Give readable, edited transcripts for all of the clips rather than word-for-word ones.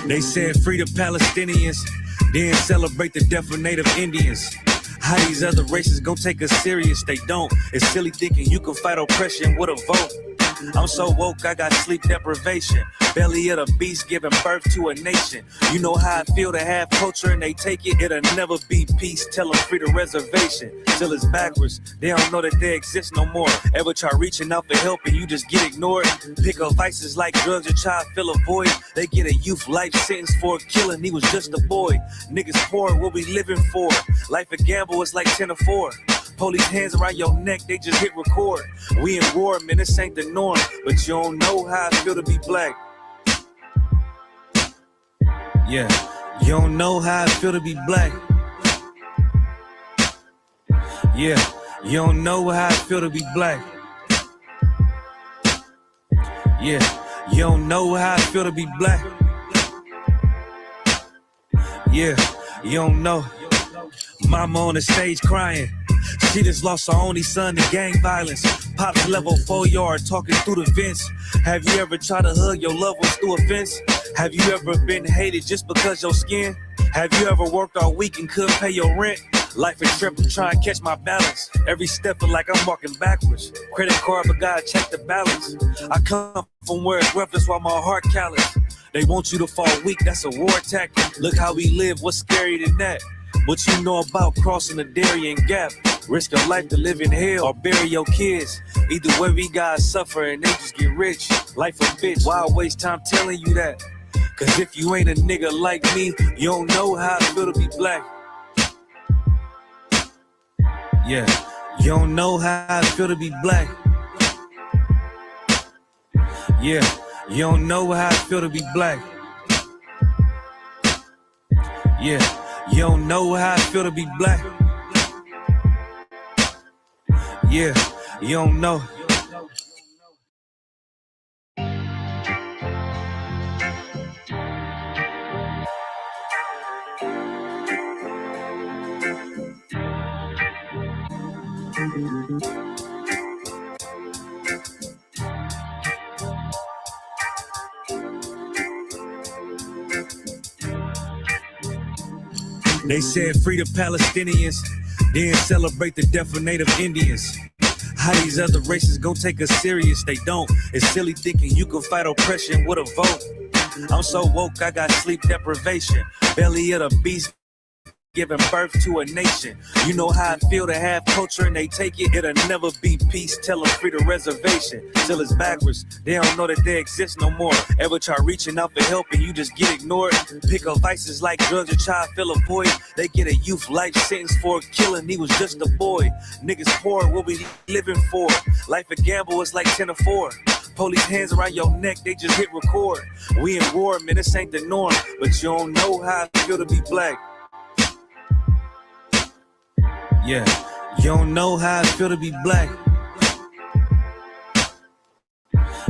They said free the Palestinians, then celebrate the death of Native Indians. How these other races gon' take us serious? They don't. It's silly thinking you can fight oppression with a vote. I'm so woke, I got sleep deprivation. Belly of the beast giving birth to a nation. You know how I feel to have culture and they take it. It'll never be peace. Tell them free the reservation. Till it's backwards. They don't know that they exist no more. Ever try reaching out for help and you just get ignored? Pick up vices like drugs and try to fill a void. They get a youth life sentence for a killing. He was just a boy. Niggas poor, what we living for? Life a gamble, it's like 10 or 4. Police hands around your neck, they just hit record. We in war, man, this ain't the norm. But you don't know how I feel to be black. Yeah, you don't know how I feel to be black. Yeah, you don't know how I feel to be black. Yeah, you don't know how I feel to be black. Yeah, you don't know. Mama on the stage crying. She just lost her only son to gang violence. Pops level 4 yard talking through the vents. Have you ever tried to hug your loved ones through a fence? Have you ever been hated just because your skin? Have you ever worked all week and couldn't pay your rent? Life a trip, I'm trying to catch my balance. Every step feel like I'm walking backwards. Credit card, but gotta check the balance. I come from where it's rough, that's why my heart callous. They want you to fall weak, that's a war tactic. Look how we live, what's scarier than that? What you know about crossing the Darien Gap? Risk of life to live in hell or bury your kids. Either way we gotta suffer and they just get rich. Life a bitch, why waste time telling you that? Cause if you ain't a nigga like me, you don't know how I feel to be black. Yeah, you don't know how I feel to be black. Yeah, you don't know how I feel to be black. Yeah, you don't know how I feel to be black. Yeah, you don't know. They said free the Palestinians, then celebrate the death of Native Indians. How these other races gon' take us serious? They don't. It's silly thinking you can fight oppression with a vote. I'm so woke, I got sleep deprivation. Belly of the beast giving birth to a nation. You know how I feel to have culture and they take it. It'll never be peace. Tell them free the reservation. Till it's backwards. They don't know that they exist no more. Ever try reaching out for help and you just get ignored? Pick up vices like drugs and try to fill a void. They get a youth life sentence for a killing. He was just a boy. Niggas poor, what we living for? Life a gamble, it's like 10 or 4. Police hands around your neck, they just hit record. We in war, man, this ain't the norm. But you don't know how I feel to be black. Yeah, you don't know how I feel to be black.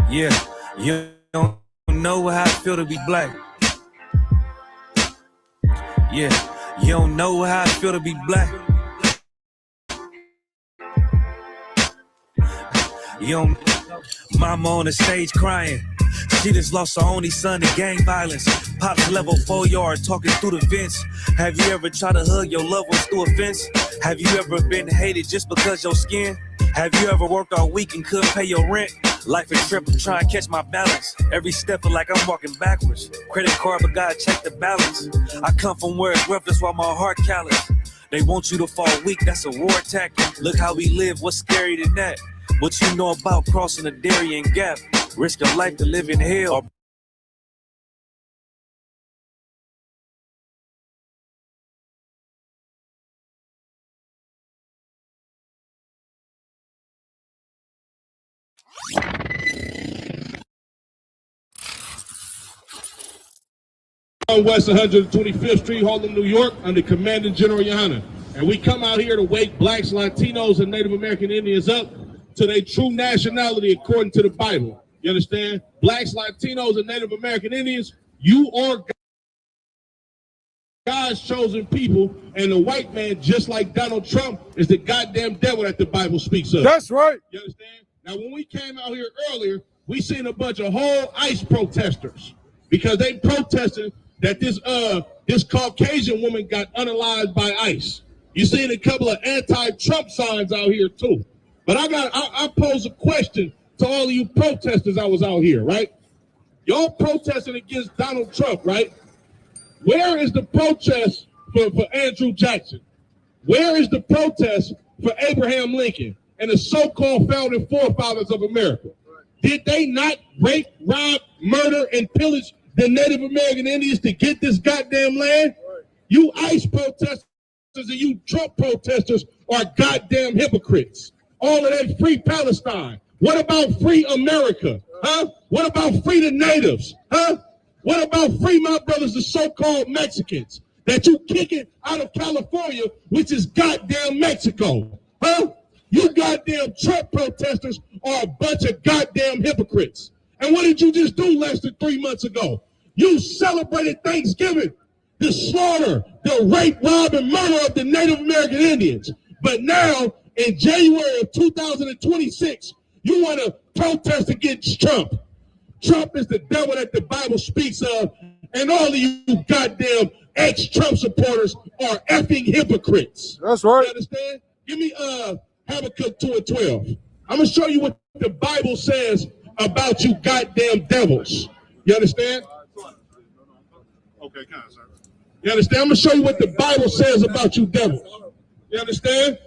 Yeah, you don't know how I feel to be black. Yeah, you don't know how I feel to be black. You don't. Mama on the stage crying. She just lost her only son to gang violence. Pops level 4 yard talking through the vents. Have you ever tried to hug your loved ones through a fence? Have you ever been hated just because your skin? Have you ever worked all week and couldn't pay your rent? Life a trip, I'm trying to catch my balance. Every step feel like I'm walking backwards. Credit card, but gotta check the balance. I come from where it's rough, that's why my heart callous. They want you to fall weak, that's a war tactic. Look how we live, what's scarier than that? What you know about crossing the Darien Gap? Risk of life to live in hell. On West 125th Street, Harlem, New York, under Commandant General Your Honor. And we come out here to wake blacks, Latinos, and Native American Indians up to their true nationality according to the Bible. You understand? Blacks, Latinos, and Native American Indians, you are God's chosen people, and the white man, just like Donald Trump, is the goddamn devil that the Bible speaks of. That's right. You understand? Now, when we came out here earlier, we seen a bunch of whole ICE protesters because they protested that this Caucasian woman got unalived by ICE. You seen a couple of anti-Trump signs out here too. But I pose a question to all of you protesters I was out here, right? Y'all protesting against Donald Trump, right? Where is the protest for Andrew Jackson? Where is the protest for Abraham Lincoln and the so-called founding forefathers of America? Did they not rape, rob, murder, and pillage the Native American Indians to get this goddamn land? You ICE protesters and you Trump protesters are goddamn hypocrites. All of that free Palestine. What about free America? Huh? What about free the natives? Huh? What about free my brothers, the so-called Mexicans that you kicking out of California, which is goddamn Mexico? Huh? You goddamn Trump protesters are a bunch of goddamn hypocrites. And what did you just do less than 3 months ago? You celebrated Thanksgiving, the slaughter, the rape, rob, and murder of the Native American Indians. But now, in January of 2026, you want to protest against Trump. Trump is the devil that the Bible speaks of, and all of you goddamn ex-Trump supporters are effing hypocrites. That's right. You understand? Give me Habakkuk 2:12. I'm gonna show you what the Bible says about you goddamn devils. You understand? Okay, kind of, sir. You understand? I'm gonna show you what the Bible says about you devils. You understand?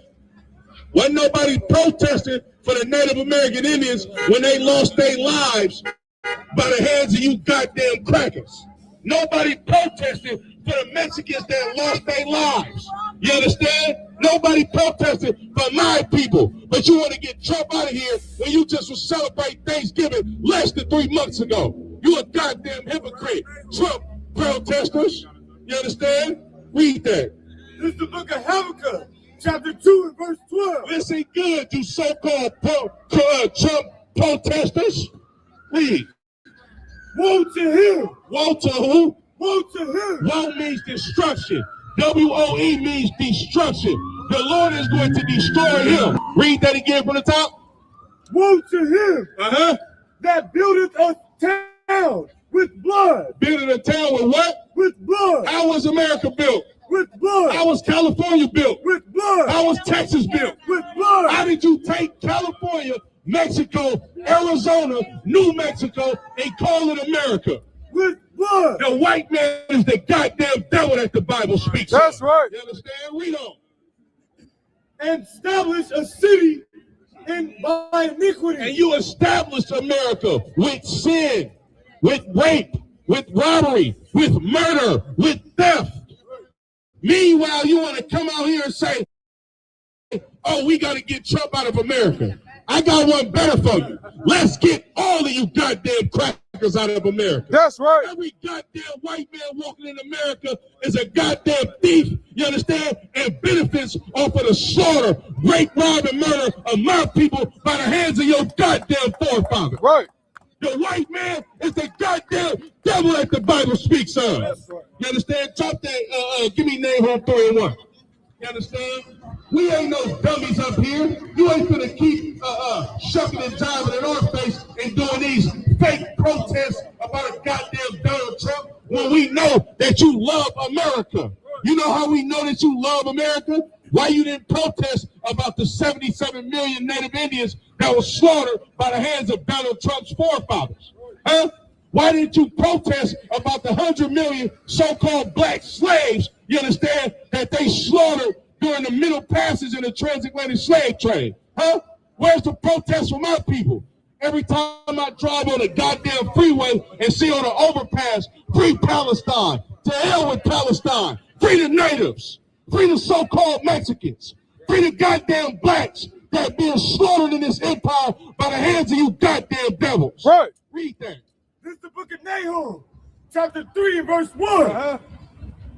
Wasn't nobody protesting for the Native American Indians when they lost their lives by the hands of you goddamn crackers. Nobody protested for the Mexicans that lost their lives. You understand? Nobody protested for my people. But you want to get Trump out of here when you just was celebrating Thanksgiving less than 3 months ago. You a goddamn hypocrite. Trump protesters. You understand? Read that. This is the book of Habakkuk, chapter 2 and verse 12. Listen good, you so-called Trump protesters. Read. Woe to him! Woe to who? Woe to him! Woe means destruction. W-O-E means destruction. The Lord is going to destroy him. Read that again from the top. Woe to him! Uh-huh. That buildeth a town with blood. Building a town with what? With blood. How was America built? With blood. How was California built? With blood. How was Texas built? With blood. How did you take California, Mexico, Arizona, New Mexico, and call it America? With blood. The white man is the goddamn devil that the Bible speaks of. That's right. You understand? Read on. And establish a city by iniquity. And you established America with sin, with rape, with robbery, with murder, with theft. Meanwhile, you want to come out here and say, oh, we got to get Trump out of America. I got one better for you. Let's get all of you goddamn crackers out of America. That's right. Every goddamn white man walking in America is a goddamn thief, you understand, and benefits off of the slaughter, rape, rob, and murder of my people by the hands of your goddamn forefathers. Right. The white man is the goddamn devil that the Bible speaks of. That's right. You understand? Talk that, give me Nahum 3:1. You understand? We ain't no dummies up here. You ain't gonna keep shucking and jiving in our face and doing these fake protests about a goddamn Donald Trump when we know that you love America. You know how we know that you love America? Why you didn't protest about the 77 million Native Indians that were slaughtered by the hands of Donald Trump's forefathers? Huh? Why didn't you protest about the 100 million so-called black slaves, you understand, that they slaughtered during the Middle Passage in the transatlantic slave trade? Huh? Where's the protest for my people? Every time I drive on a goddamn freeway and see on the overpass, free Palestine, to hell with Palestine, free the natives, free the so-called Mexicans, free the goddamn blacks that are being slaughtered in this empire by the hands of you goddamn devils. Right. Read that. This is the book of Nahum, chapter 3 and verse 1.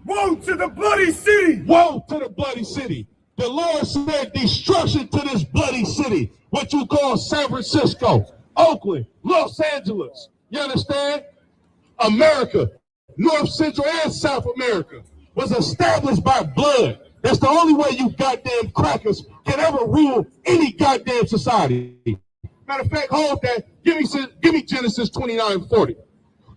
Woe to the bloody city! Woe to the bloody city. The Lord said destruction to this bloody city, what you call San Francisco, Oakland, Los Angeles. You understand? America, North Central and South America, was established by blood. That's the only way you goddamn crackers can ever rule any goddamn society. Matter of fact, hold that. Give me Genesis 29:40.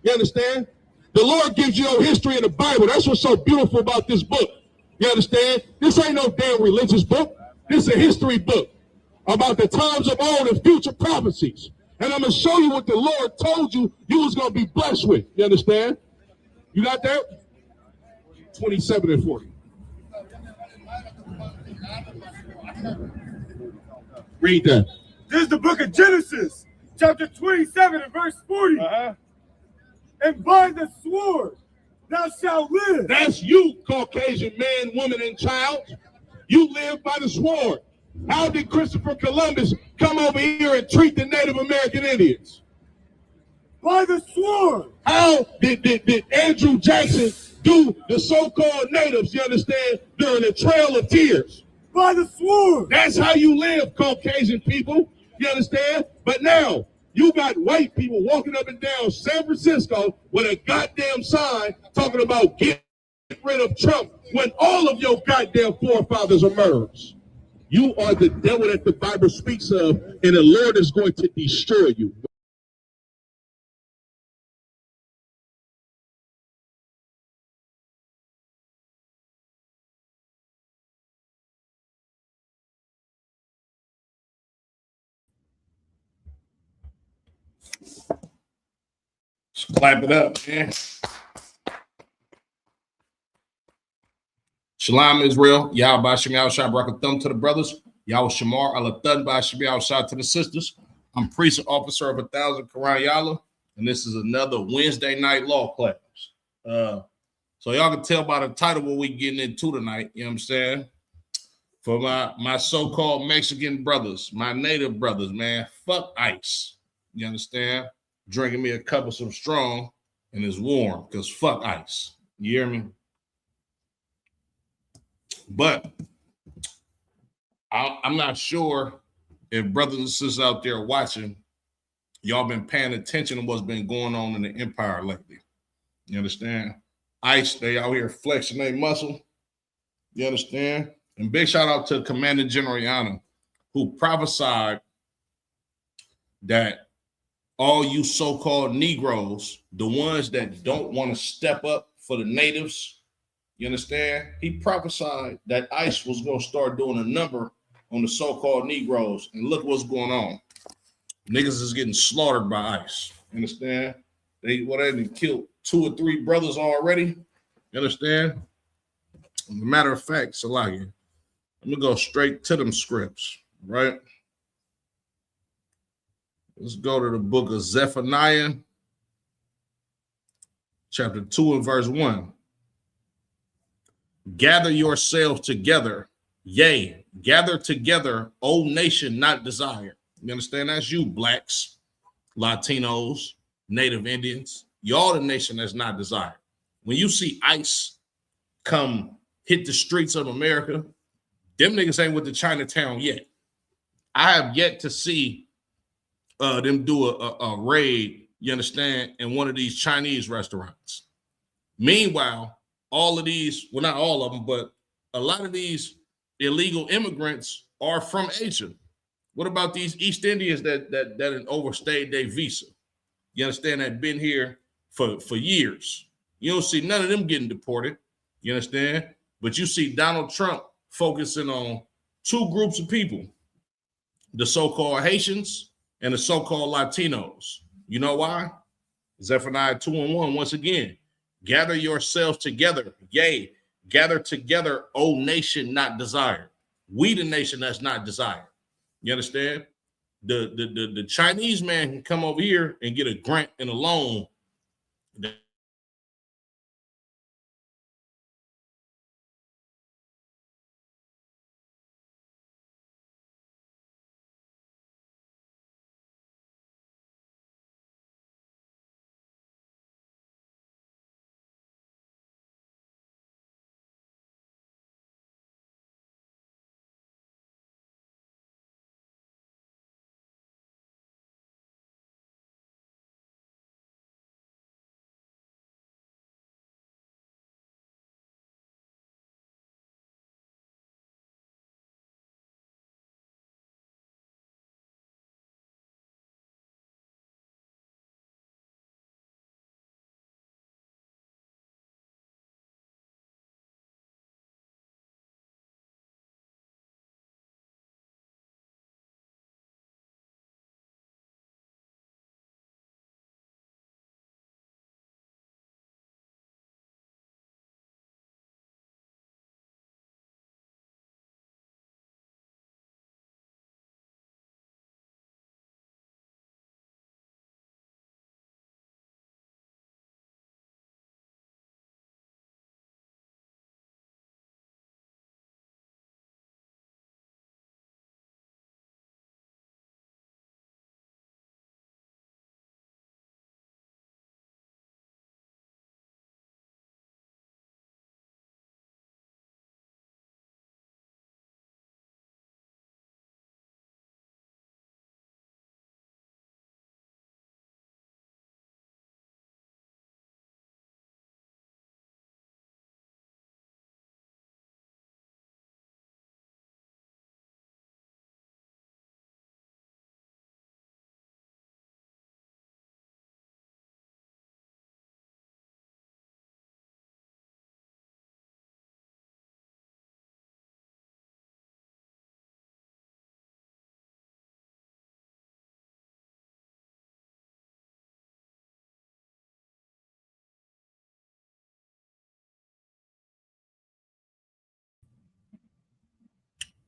You understand? The Lord gives you your history in the Bible. That's what's so beautiful about this book. You understand? This ain't no damn religious book. This is a history book about the times of old and future prophecies. And I'm going to show you what the Lord told you was going to be blessed with. You understand? You got that? 27 and 40. Read that. This is the book of Genesis, chapter 27 and verse 40. And by the sword thou shalt live. That's you, Caucasian man, woman, and child. You live by the sword. How did Christopher Columbus come over here and treat the Native American Indians? By the sword. How did Andrew Jackson do the so-called natives, you understand, during the Trail of Tears? By the sword. That's how you live, Caucasian people. You understand? But now, you got white people walking up and down San Francisco with a goddamn sign talking about get rid of Trump when all of your goddamn forefathers are murderers. You are the devil that the Bible speaks of, and the Lord is going to destroy you. Just clap it up, man. Shalom, Israel. Y'all by Shemi Al-Shai, Barak thumb to the brothers. Y'all Shamar Al-Thun by Shemi Al-Shai to the sisters. I'm priest and officer of 1,000 Quran Yala, and this is another Wednesday night law class. So y'all can tell by the title what we getting into tonight, you know what I'm saying? For my so-called Mexican brothers, my native brothers, man, fuck ICE. You understand? Drinking me a cup of some strong and it's warm because fuck ICE. You hear me? But I'm not sure if brothers and sisters out there watching, y'all been paying attention to what's been going on in the empire lately. You understand? ICE, they out here flexing their muscle. You understand? And big shout out to Commander General Yana, who prophesied that all you so-called Negroes, the ones that don't want to step up for the natives, you understand? He prophesied that ICE was going to start doing a number on the so-called Negroes. And look what's going on. Niggas is getting slaughtered by ICE. You understand? They killed 2 or 3 brothers already. You understand? As a matter of fact, Salagi, I'm going to go straight to them scripts, right? Let's go to the book of Zephaniah, chapter 2 and verse 1. Gather yourselves together, yea, gather together, O nation not desired. You understand? That's you, blacks, Latinos, Native Indians. Y'all the nation that's not desired. When you see ICE come hit the streets of America, them niggas ain't with the Chinatown yet. I have yet to see them do a raid, you understand, in one of these Chinese restaurants. Meanwhile, all of these, well, not all of them, but a lot of these illegal immigrants are from Asia. What about these East Indians that overstayed their visa? You understand, that been here for years. You don't see none of them getting deported. You understand? But you see Donald Trump focusing on 2 groups of people, the so-called Haitians and the so-called Latinos. You know why? Zephaniah 2 and 1, once again, gather yourselves together, yea, gather together, O nation not desired. We the nation that's not desired. You understand? The Chinese man can come over here and get a grant and a loan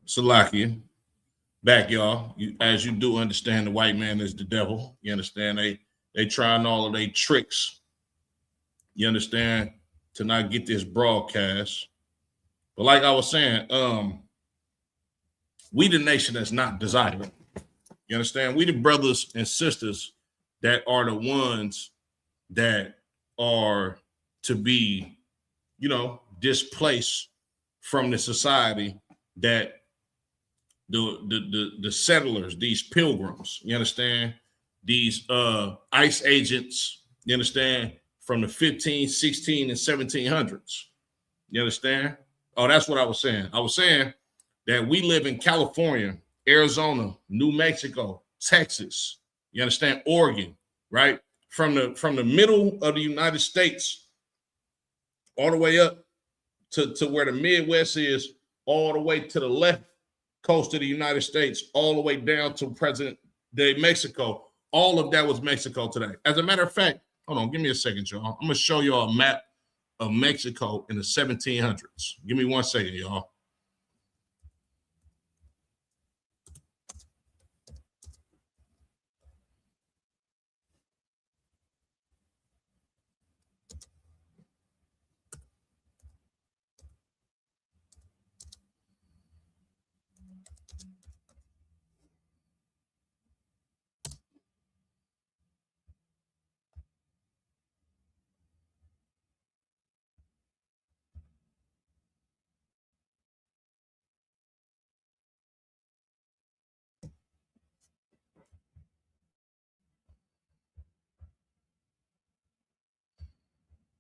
Salakia. Back, y'all. As you do understand, the white man is the devil. You understand? They trying all of their tricks. You understand? To not get this broadcast. But like I was saying, we the nation that's not desired. You understand? We the brothers and sisters that are the ones that are to be, displaced from the society that the settlers, these pilgrims, you understand? These ICE agents, you understand? From the 15, 16, and 1700s. You understand? Oh, that's what I was saying. I was saying that we live in California, Arizona, New Mexico, Texas. You understand? Oregon, right? From the middle of the United States all the way up to where the Midwest is, all the way to the left coast of the United States, all the way down to present day Mexico. All of that was Mexico today. As a matter of fact, hold on, give me a second, y'all. I'm going to show y'all a map of Mexico in the 1700s. Give me 1 second, y'all.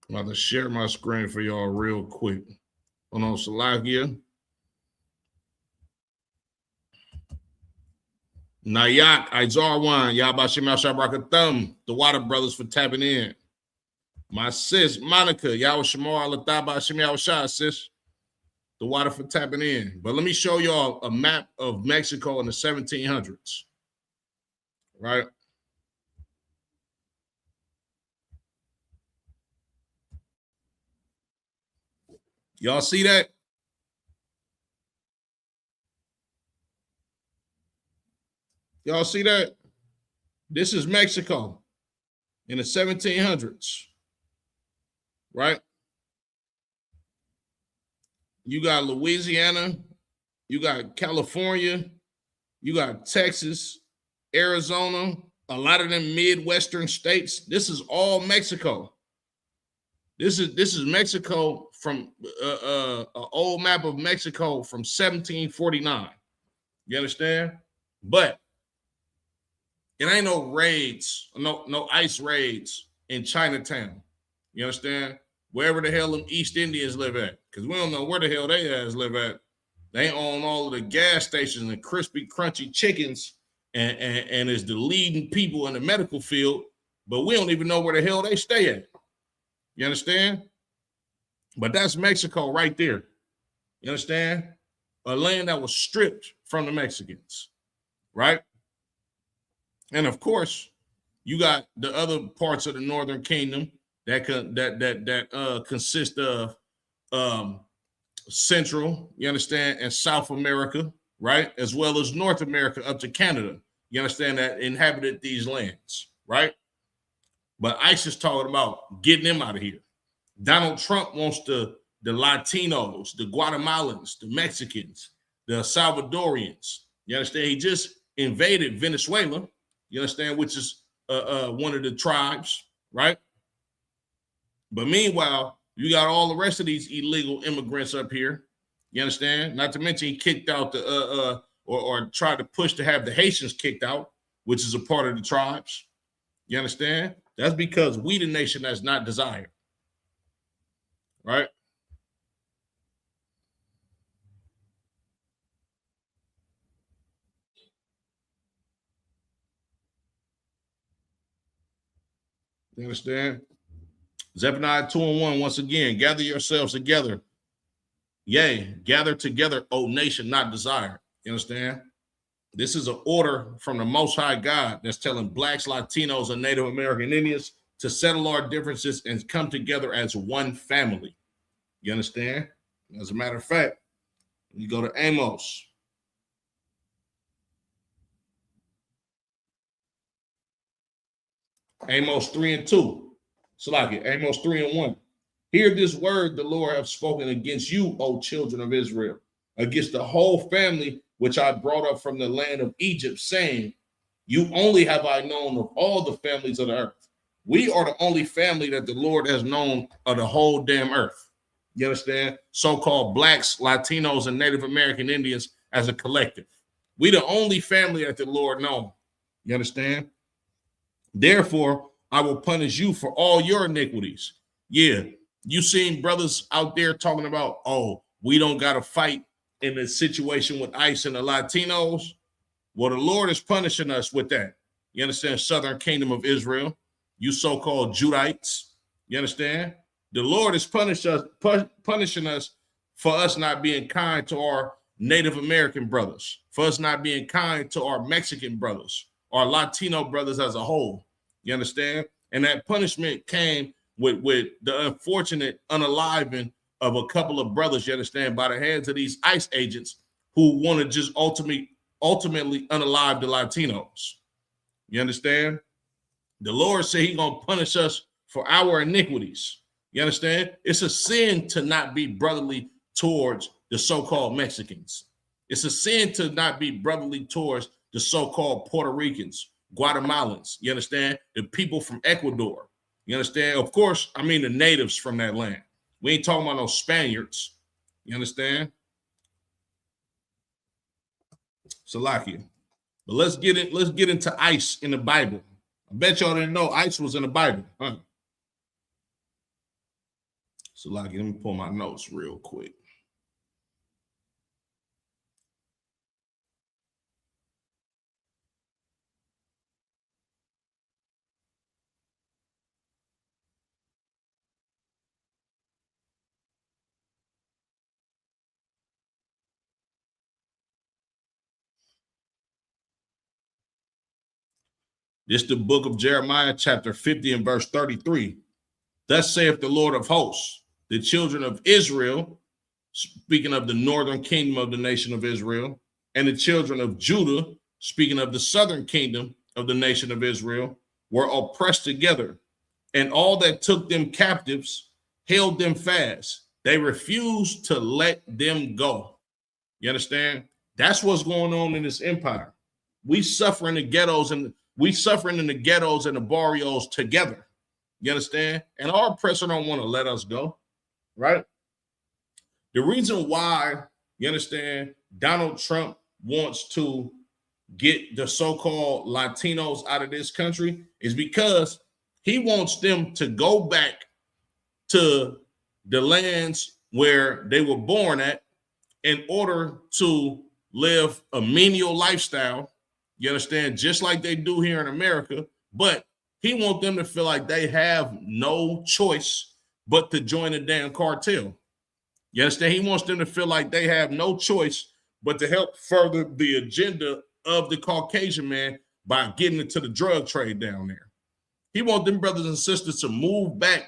I'm about to share my screen for y'all real quick. Hold on, Salakia. Nayak, Izarwan, Yabashim Yashabrakathum, the Water Brothers for tapping in. My sis, Monica, Yawashamor Alataba Shim Yawashah, sis. The Water for tapping in. But let me show y'all a map of Mexico in the 1700s. Right? Y'all see that? Y'all see that? This is Mexico in the 1700s, right? You got Louisiana, you got California, you got Texas, Arizona, a lot of them Midwestern states. This is all Mexico. This is Mexico from an old map of Mexico from 1749. You understand? But it ain't no raids, no ICE raids in Chinatown. You understand? Wherever the hell them East Indians live at, because we don't know where the hell they ass live at. They own all of the gas stations and crispy, crunchy chickens, and is the leading people in the medical field, but we don't even know where the hell they stay at. You understand? But that's Mexico right there. You understand? A land that was stripped from the Mexicans, right? And of course, you got the other parts of the Northern Kingdom that consist of Central, you understand, and South America, right? As well as North America up to Canada. You understand, that inhabited these lands, right? But ICE is talking about getting them out of here. Donald Trump wants the Latinos, the Guatemalans, the Mexicans, the Salvadorians. You understand? He just invaded Venezuela, you understand, which is one of the tribes, right? But meanwhile, you got all the rest of these illegal immigrants up here. You understand? Not to mention he kicked out the or tried to push to have the Haitians kicked out, which is a part of the tribes. You understand? That's because we the nation that's not desired. Right? You understand? Zephaniah 2:1, once again, gather yourselves together. Yea, gather together, O nation not desired. You understand? This is an order from the Most High God that's telling blacks, Latinos, and Native American Indians to settle our differences and come together as one family. You understand? As a matter of fact, you go to Amos Amos 3:2. Salaki, Amos 3:1. Hear this word the Lord hath spoken against you, O children of Israel, against the whole family which I brought up from the land of Egypt, saying, you only have I known of all the families of the earth. We are the only family that the Lord has known of the whole damn earth. You understand? So-called blacks, Latinos, and Native American Indians as a collective. We the only family that the Lord knows. You understand? Therefore, I will punish you for all your iniquities. Yeah, you seen brothers out there talking about, oh, we don't got to fight in the situation with ICE and the Latinos. Well, the Lord is punishing us with that. You understand? Southern Kingdom of Israel, you so-called Judites. You understand? The Lord is punishing us for us not being kind to our Native American brothers, for us not being kind to our Mexican brothers, our Latino brothers as a whole. You understand? And that punishment came with the unfortunate unaliving of a couple of brothers, you understand, by the hands of these ICE agents who want to just ultimately unalive the Latinos. You understand? The Lord said he's going to punish us for our iniquities. You understand? It's a sin to not be brotherly towards the so-called Mexicans. It's a sin to not be brotherly towards the so-called Puerto Ricans, Guatemalans. You understand? The people from Ecuador. You understand? Of course, I mean the natives from that land. We ain't talking about no Spaniards. You understand? Salakia. But let's get into ICE in the Bible. I bet y'all didn't know ICE was in the Bible. Huh? Salakia, let me pull my notes real quick. This is the book of Jeremiah, chapter 50 and verse 33. Thus saith the Lord of hosts, the children of Israel, speaking of the northern kingdom of the nation of Israel, and the children of Judah, speaking of the southern kingdom of the nation of Israel, were oppressed together, and all that took them captives held them fast. They refused to let them go. You understand? That's what's going on in this empire. We suffer in the ghettos and the barrios together. You understand? And our oppressor don't want to let us go, right? The reason why, you understand, Donald Trump wants to get the so-called Latinos out of this country is because he wants them to go back to the lands where they were born at in order to live a menial lifestyle. You understand? Just like they do here in America, but he wants them to feel like they have no choice but to join a damn cartel. You understand? He wants them to feel like they have no choice but to help further the agenda of the Caucasian man by getting into the drug trade down there. He wants them brothers and sisters to move back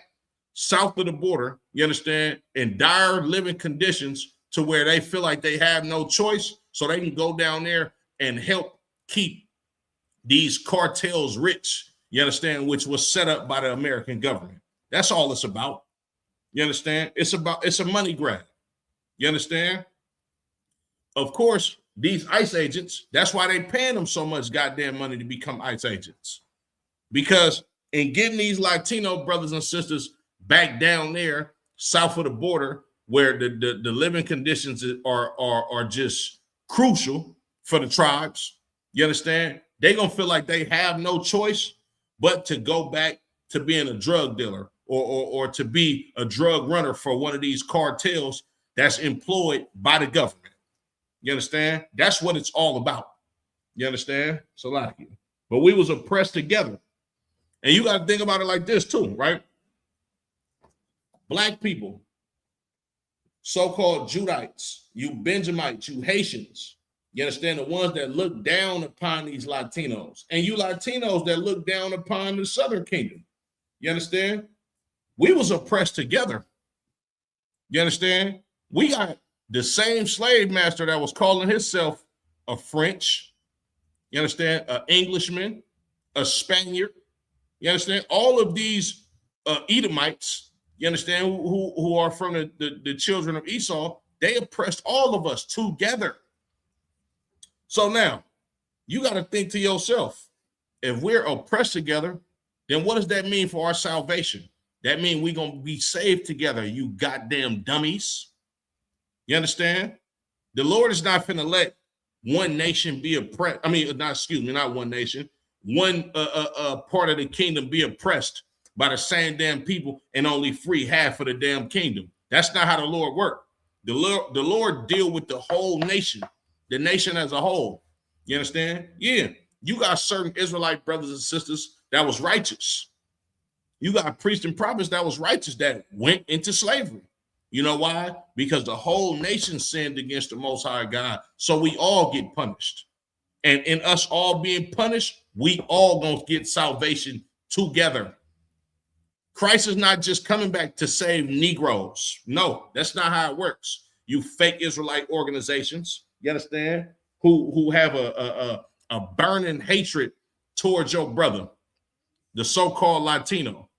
south of the border, you understand, in dire living conditions to where they feel like they have no choice so they can go down there and help keep these cartels rich, you understand, which was set up by the American government. That's all it's about. You understand? It's a money grab. You understand? Of course, these ICE agents, that's why they paying them so much goddamn money to become ICE agents. Because in getting these Latino brothers and sisters back down there south of the border, where the living conditions are just crucial for the tribes, you understand? They're going to feel like they have no choice but to go back to being a drug dealer or to be a drug runner for one of these cartels that's employed by the government. You understand? That's what it's all about. You understand? Salakia. But we was oppressed together. And you got to think about it like this too, right? Black people, so-called Judites, you Benjamites, you Haitians, you understand, the ones that look down upon these Latinos, and you Latinos that look down upon the Southern Kingdom. You understand? We was oppressed together. You understand? We got the same slave master that was calling himself a French, you understand, an Englishman, a Spaniard, You understand? All of these Edomites, you understand, who are from the children of Esau, they oppressed all of us together. So now you got to think to yourself, if we're oppressed together, then what does that mean for our salvation? That means we're going to be saved together, you goddamn dummies. You understand? The Lord is not finna let one nation be oppressed. I mean, not one nation. One part of the kingdom be oppressed by the same damn people and only free half of the damn kingdom. That's not how the Lord works. The Lord deal with the whole nation, the nation as a whole. You understand? Yeah. You got certain Israelite brothers and sisters that was righteous. You got priests and prophets that was righteous that went into slavery. You know why? Because the whole nation sinned against the Most High God. So we all get punished. And in us all being punished, we all gonna get salvation together. Christ is not just coming back to save Negroes. No, that's not how it works. You fake Israelite organizations, you understand, who have a burning hatred towards your brother, the so-called Latino.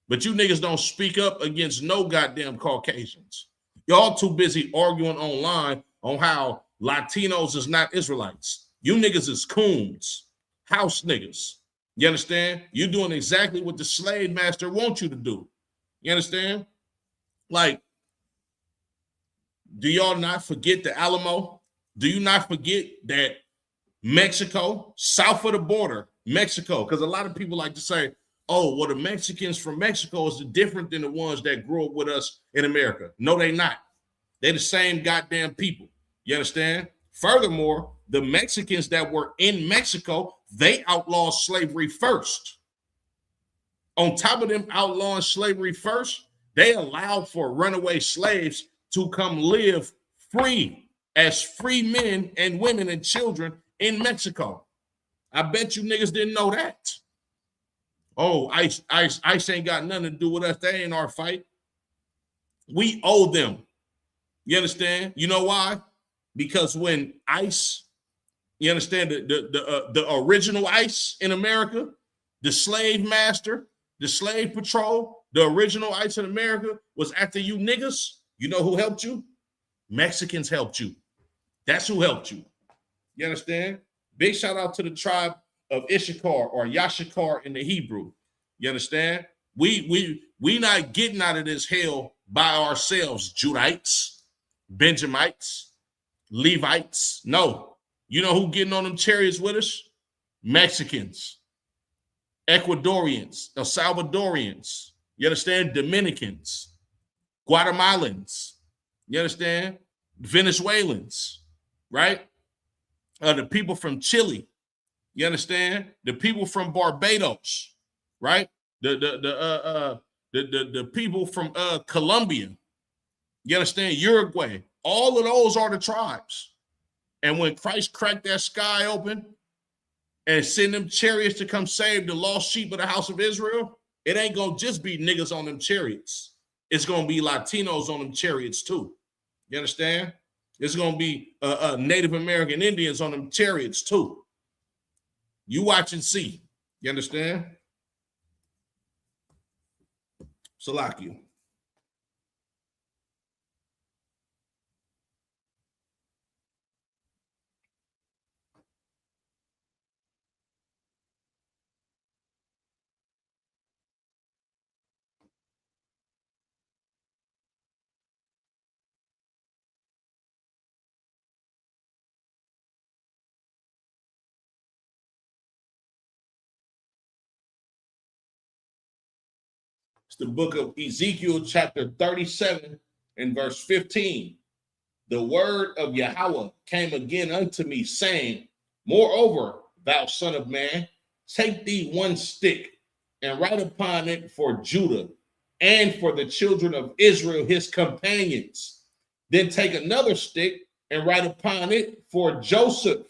But you niggas don't speak up against no goddamn Caucasians. Y'all too busy arguing online on how Latinos is not Israelites. You niggas is coons, house niggas. You understand? You're doing exactly what the slave master wants you to do. You understand? Like, do y'all not forget the Alamo? Do you not forget that Mexico, south of the border, Mexico, because a lot of people like to say, oh, well, the Mexicans from Mexico is different than the ones that grew up with us in America. No, they not. They're the same goddamn people. You understand? Furthermore, the Mexicans that were in Mexico, they outlawed slavery first. On top of them outlawing slavery first, they allowed for runaway slaves to come live free as free men and women and children in Mexico. I bet you niggas didn't know that. Oh, ICE ain't got nothing to do with us. They ain't our fight. We owe them. You understand? You know why? Because when ICE, you understand, the original ICE in America, the slave master, the slave patrol, the original ICE in America was after you niggas. You know who helped you? Mexicans helped you. That's who helped you. You understand? Big shout out to the tribe of Issachar or Yashakar in the Hebrew. You understand? We not getting out of this hell by ourselves, Judites, Benjamites, Levites. No. You know who getting on them chariots with us? Mexicans, Ecuadorians, El Salvadorians. You understand? Dominicans, Guatemalans. You understand? Venezuelans, right? The people from Chile. You understand? The people from Barbados, right? The people from Colombia. You understand? Uruguay. All of those are the tribes. And when Christ cracked that sky open and send them chariots to come save the lost sheep of the house of Israel, it ain't gonna just be niggas on them chariots. It's gonna be Latinos on them chariots too. You understand? It's gonna be Native American Indians on them chariots too. You watch and see. You understand? Salakia. It's the book of Ezekiel, chapter 37 and verse 15. The word of Yahweh came again unto me, saying, moreover, thou son of man, take thee one stick and write upon it for Judah and for the children of Israel, his companions. Then take another stick and write upon it for Joseph,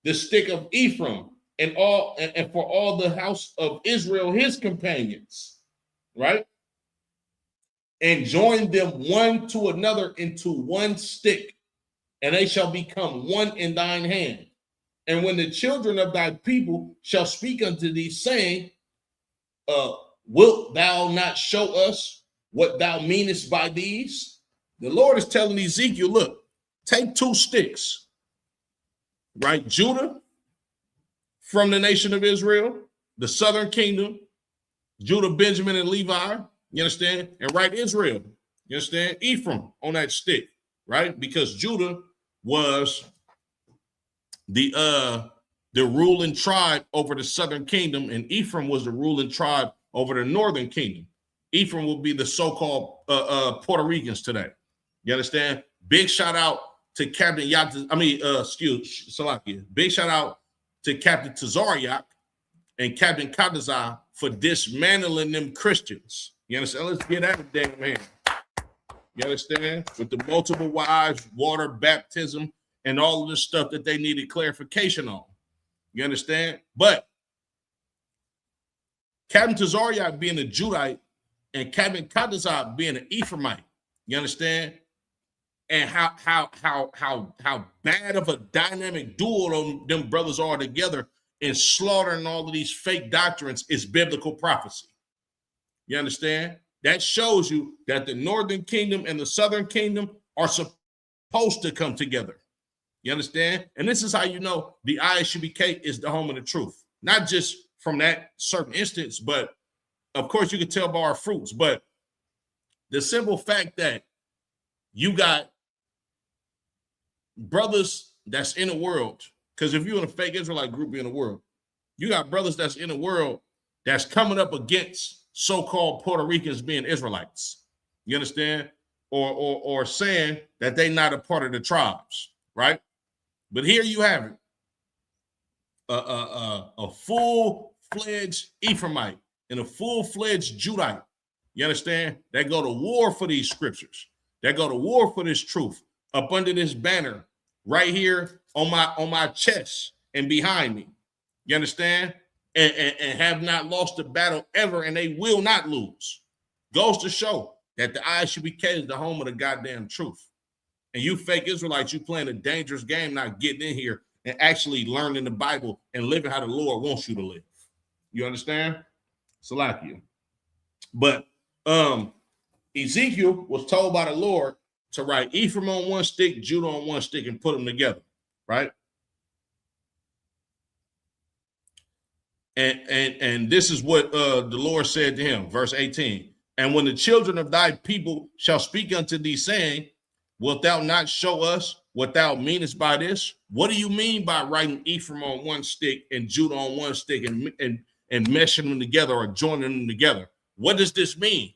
the stick of Ephraim, and for all the house of Israel, his companions. Right? And join them one to another into one stick, and they shall become one in thine hand. And when the children of thy people shall speak unto thee, saying, wilt thou not show us what thou meanest by these? The Lord is telling Ezekiel, look, take 2 sticks, right? Judah from the nation of Israel, the southern kingdom, Judah, Benjamin, and Levi, you understand? And write Israel, you understand? Ephraim on that stick, right? Because Judah was the ruling tribe over the southern kingdom, and Ephraim was the ruling tribe over the northern kingdom. Ephraim will be the so-called Puerto Ricans today. You understand? Big shout out to Captain Salakia. Big shout out to Captain Tazaryak and Captain Kadazai for dismantling them Christians. You understand? Let's get at it, damn man. You understand? With the multiple wives, water, baptism, and all of the stuff that they needed clarification on. You understand? But Captain Tazaryak being a Judite and Captain Kadazai being an Ephraimite. You understand? And how bad of a dynamic duo them brothers are together in slaughtering all of these fake doctrines is biblical prophecy. You understand? That shows you that the northern kingdom and the southern kingdom are supposed to come together. You understand? And this is how you know the ISUBK is the home of the truth. Not just from that certain instance, but of course you can tell by our fruits. But the simple fact that you got brothers that's in the world, because if you're in a fake Israelite group in the world, you got brothers that's in the world that's coming up against so-called Puerto Ricans being Israelites. You understand? Or saying that they're not a part of the tribes, right? But here you have it. A full-fledged Ephraimite and a full-fledged Judite. You understand? They go to war for these scriptures. They go to war for this truth up under this banner right here on my chest and behind me. You understand? And have not lost a battle ever, and they will not lose. Goes to show that the ISUBK is the home of the goddamn truth. And you fake Israelites, you playing a dangerous game, not getting in here and actually learning the Bible and living how the Lord wants you to live. You understand? Salakia. But Ezekiel was told by the Lord to write Ephraim on one stick, Judah on one stick, and put them together, right? And this is what the Lord said to him, verse 18. And when the children of thy people shall speak unto thee, saying, wilt thou not show us what thou meanest by this? What do you mean by writing Ephraim on one stick and Judah on one stick and meshing them together or joining them together? What does this mean?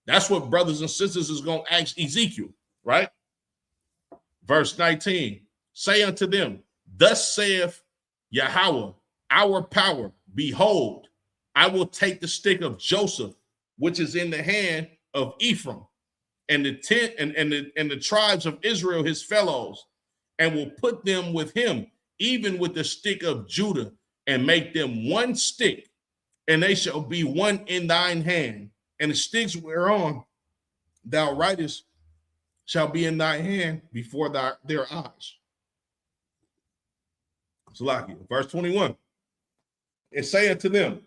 That's what brothers and sisters is going to ask Ezekiel, right? Verse 19, say unto them, thus saith Yahweh, our power, behold, I will take the stick of Joseph, which is in the hand of Ephraim, and the tent and the tribes of Israel, his fellows, and will put them with him, even with the stick of Judah, and make them one stick, and they shall be one in thine hand, and the sticks whereon thou writest shall be in thy hand before their eyes. Salakia, verse 21. And say unto them,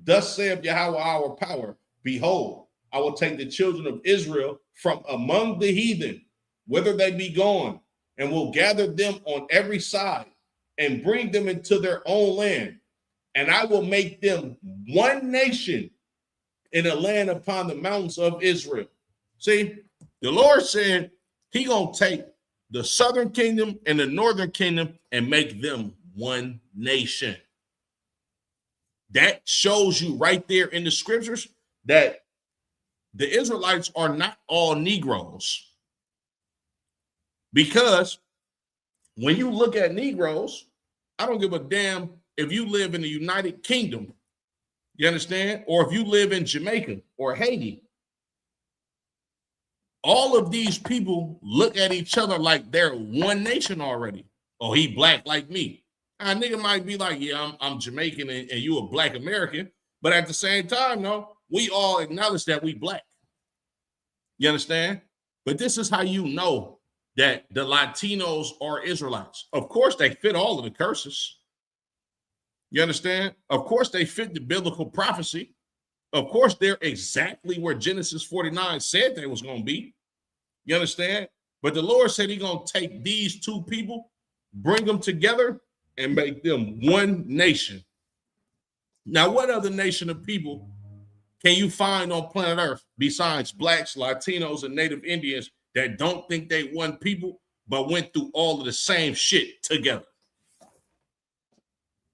thus saith Yahweh our power, behold, I will take the children of Israel from among the heathen, whither they be gone, and will gather them on every side and bring them into their own land. And I will make them one nation in a land upon the mountains of Israel. See, the Lord said he gonna take the southern kingdom and the northern kingdom and make them one nation. That shows you right there in the scriptures that the Israelites are not all Negroes. Because when you look at Negroes, I don't give a damn if you live in the United Kingdom, you understand? Or if you live in Jamaica or Haiti. All of these people look at each other like they're one nation already. Oh, he black like me. A nigga might be like, yeah, I'm Jamaican and you a black American. But at the same time, no, we all acknowledge that we black. You understand? But this is how you know that the Latinos are Israelites. Of course, they fit all of the curses. You understand? Of course, they fit the biblical prophecy. Of course, they're exactly where Genesis 49 said they was going to be. You understand? But the Lord said he's going to take these two people, bring them together, and make them one nation. Now, what other nation of people can you find on planet Earth besides blacks, Latinos, and Native Indians that don't think they one people, but went through all of the same shit together?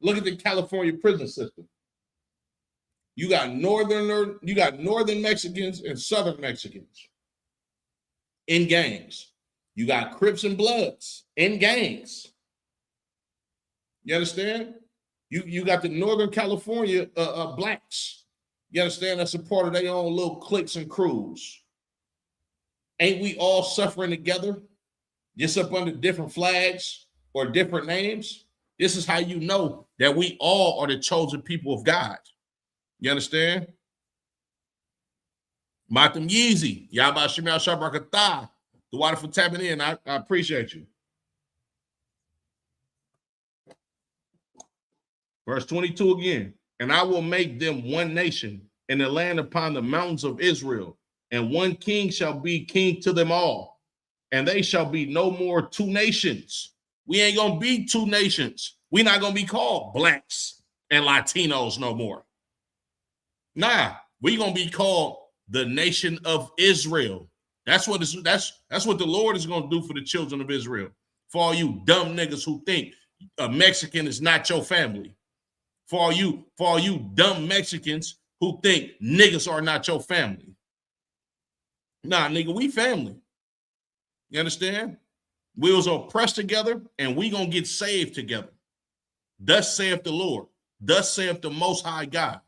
Look at the California prison system. You got northern Mexicans and southern Mexicans in gangs. You got Crips and Bloods in gangs. You understand? You got the Northern California blacks. You understand? That's a part of their own little cliques and crews. Ain't we all suffering together, just up under different flags or different names? This is how you know that we all are the chosen people of God. You understand? Matam Yeezy, Yaba Shemel Shabrakatah, the water for tapping in. I appreciate you. Verse 22 again. And I will make them one nation in the land upon the mountains of Israel, and one king shall be king to them all, and they shall be no more two nations. We ain't gonna be two nations. We're not gonna be called blacks and Latinos no more. Nah, we're gonna be called the nation of Israel. That's what the Lord is gonna do for the children of Israel. For all you dumb niggas who think a Mexican is not your family. For all you dumb Mexicans who think niggas are not your family. Nah, nigga, we family. You understand? We was oppressed together, and we gonna get saved together. Thus saith the Lord. Thus saith the Most High God.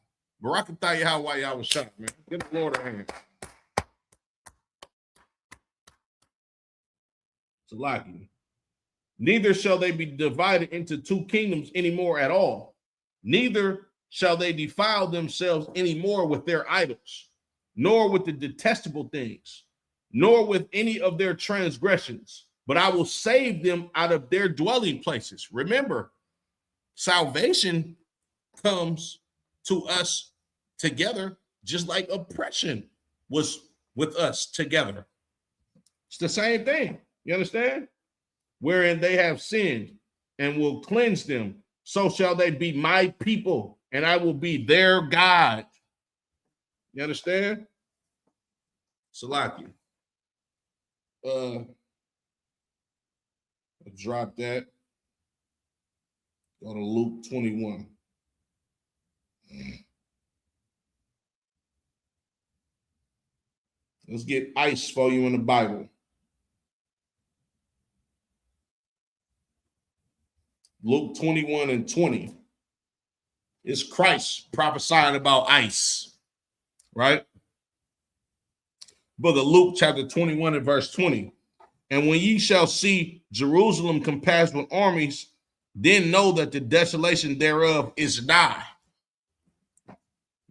Barakatah Yahweh Yahweh shot, man. Give the Lord a hand. Salaki. Neither shall they be divided into two kingdoms anymore at all. Neither shall they defile themselves anymore with their idols, nor with the detestable things, nor with any of their transgressions. But I will save them out of their dwelling places. Remember, salvation comes to us together, just like oppression was with us together. It's the same thing. You understand? Wherein they have sinned and will cleanse them, so shall they be my people, and I will be their God. You understand? Salaki. Drop that. Go to Luke 21. Let's get ice for you in the Bible. Luke 21 and 20. It's Christ prophesying about ice, right? Book of Luke chapter 21 and verse 20. And when ye shall see Jerusalem compassed with armies, then know that the desolation thereof is nigh.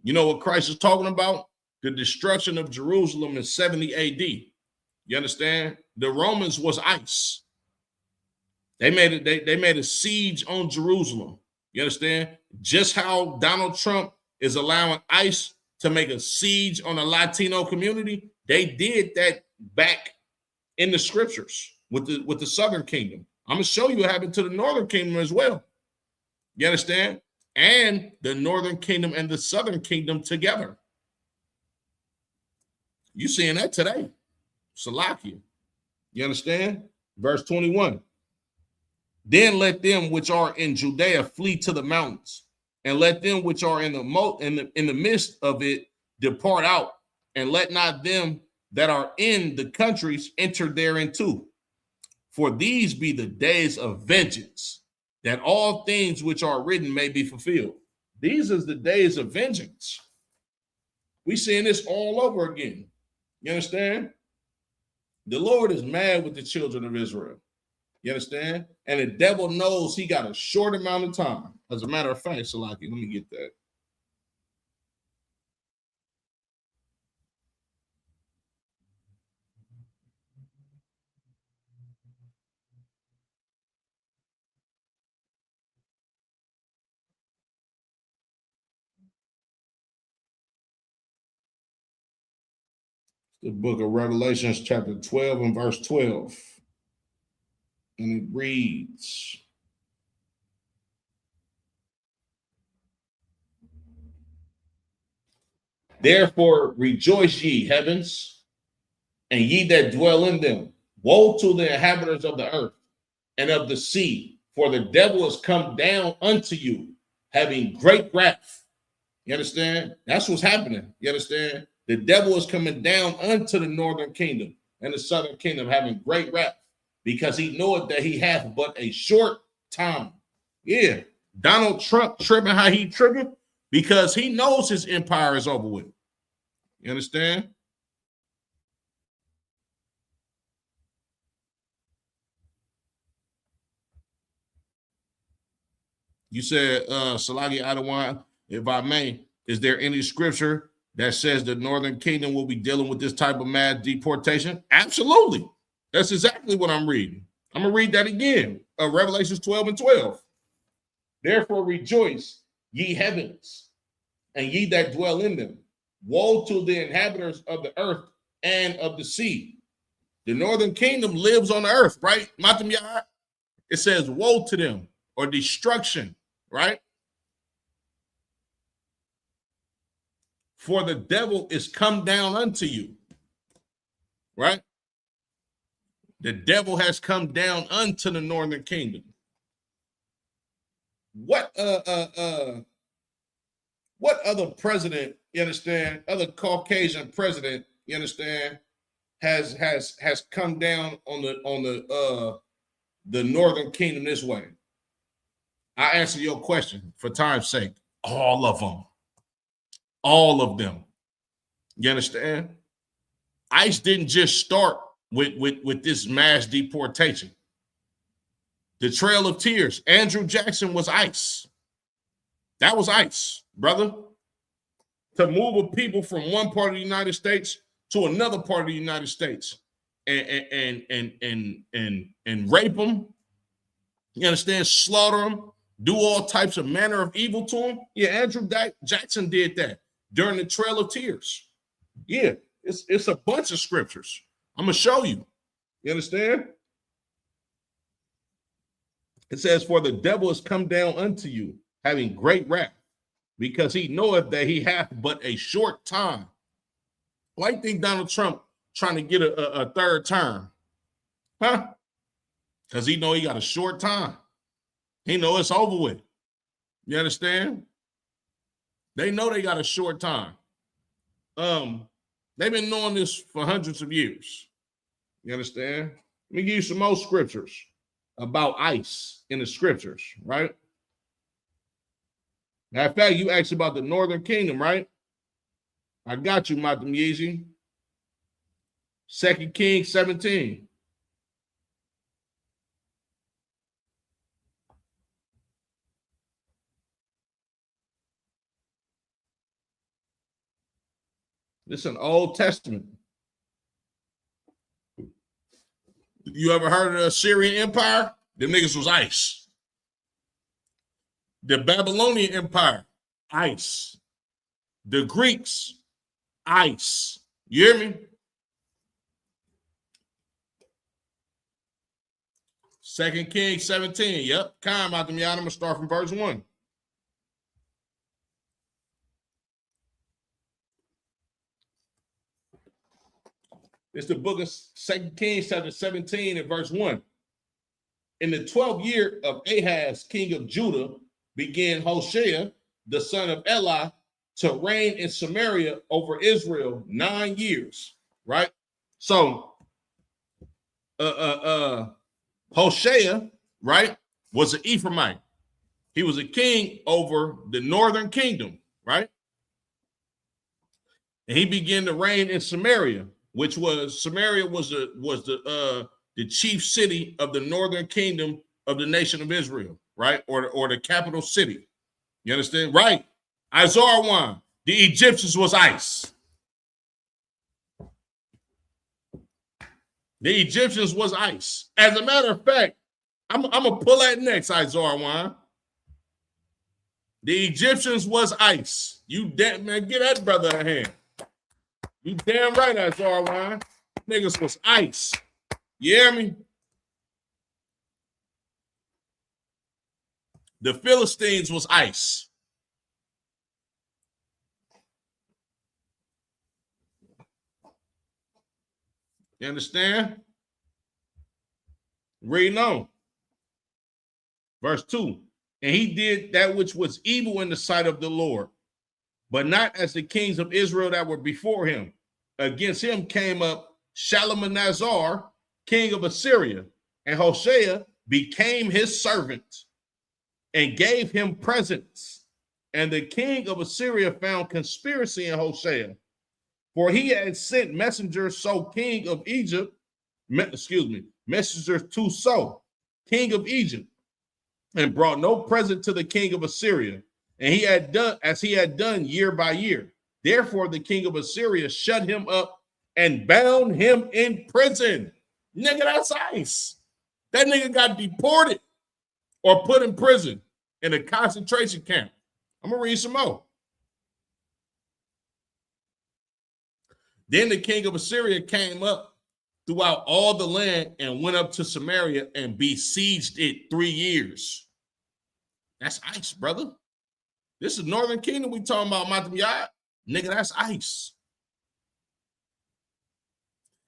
You know what Christ is talking about? The destruction of Jerusalem in 70 AD. You understand? The Romans was ice. They made a siege on Jerusalem. You understand? Just how Donald Trump is allowing ICE to make a siege on a Latino community, they did that back in the scriptures with the Southern Kingdom. I'm gonna show you what happened to the Northern Kingdom as well. You understand? And the Northern Kingdom and the Southern Kingdom together. You seeing that today? Salakia. You understand? Verse 21. Then let them which are in Judea flee to the mountains, and let them which are in the midst of it depart out, and let not them that are in the countries enter thereinto. For these be the days of vengeance, that all things which are written may be fulfilled. These is the days of vengeance. We seeing this all over again. You understand? The Lord is mad with the children of Israel. You understand? And the devil knows he got a short amount of time. As a matter of fact, Salaki, let me get that. The book of Revelations, chapter 12 and verse 12. And it reads, therefore rejoice ye, heavens, and ye that dwell in them. Woe to the inhabitants of the earth and of the sea, for the devil is come down unto you, having great wrath. You understand? That's what's happening. You understand? The devil is coming down unto the northern kingdom and the southern kingdom, having great wrath, because he knoweth that he hath but a short time. Yeah, Donald Trump tripping how he tripping because he knows his empire is over with. You understand? You said, Salagi Adawan, if I may, is there any scripture that says the northern kingdom will be dealing with this type of mass deportation? Absolutely. That's exactly what I'm reading. I'm going to read that again. Revelations 12 and 12. Therefore rejoice, ye heavens, and ye that dwell in them. Woe to the inhabitants of the earth and of the sea. The northern kingdom lives on the earth, right? Matam Yah. It says woe to them, or destruction, right? For the devil is come down unto you, right? The devil has come down unto the northern kingdom. What other president, you understand, other Caucasian president, you understand, has come down on the northern kingdom this way? I answer your question for time's sake. All of them. All of them. You understand? ICE didn't just start with this mass deportation. The Trail of Tears, Andrew Jackson was ICE. That was ICE, brother. To move a people from one part of the United States to another part of the United States and rape them, you understand, slaughter them, do all types of manner of evil to them. Yeah, Andrew Jackson did that during the Trail of Tears. Yeah, it's a bunch of scriptures. I'm going to show you. You understand? It says, for the devil has come down unto you, having great wrath, because he knoweth that he hath but a short time. Why do you think Donald Trump trying to get a third term? Huh? Because he know he got a short time. He know it's over with. You understand? They know they got a short time. They've been knowing this for hundreds of years. You understand? Let me give you some more scriptures about ICE in the scriptures, right? Matter of fact, you asked about the northern kingdom, right? I got you, Matam Yeezy. 2 Kings 17. This is an Old Testament. You ever heard of the Assyrian Empire? Them niggas was ICE. The Babylonian Empire, ICE. The Greeks, ICE. You hear me? 2 Kings 17. Yep. I'm going to start from verse 1. It's the book of 2 Kings, chapter 17, and verse 1. In the 12th year of Ahaz, king of Judah, began Hoshea, the son of Elah, to reign in Samaria over Israel 9 years. Right? So, Hoshea, right, was an Ephraimite. He was a king over the northern kingdom, right? And he began to reign in Samaria, which was Samaria was the chief city of the northern kingdom of the nation of Israel, right? Or the capital city. You understand? Right. Izarwan, the Egyptians was ICE. The Egyptians was ICE. As a matter of fact, I'm gonna pull that next, Izarwan. The Egyptians was ICE. You dead man, get that brother a hand. You damn right, Azar Wine. Niggas was ice. You hear me? The Philistines was ice. You understand? Reading on. Verse 2. And he did that which was evil in the sight of the Lord, but not as the kings of Israel that were before him. Against him came up Shalmaneser, king of Assyria, and Hoshea became his servant and gave him presents. And the king of Assyria found conspiracy in Hoshea, for he had sent messengers king of Egypt, messengers to So, king of Egypt, and brought no present to the king of Assyria. And he had done as he had done year by year. Therefore, the king of Assyria shut him up and bound him in prison. Nigga, that's ice. That nigga got deported or put in prison in a concentration camp. I'm going to read some more. Then the king of Assyria came up throughout all the land and went up to Samaria and besieged it 3 years. That's ice, brother. This is Northern Kingdom we talking about, Matam Yad. Nigga, that's ice.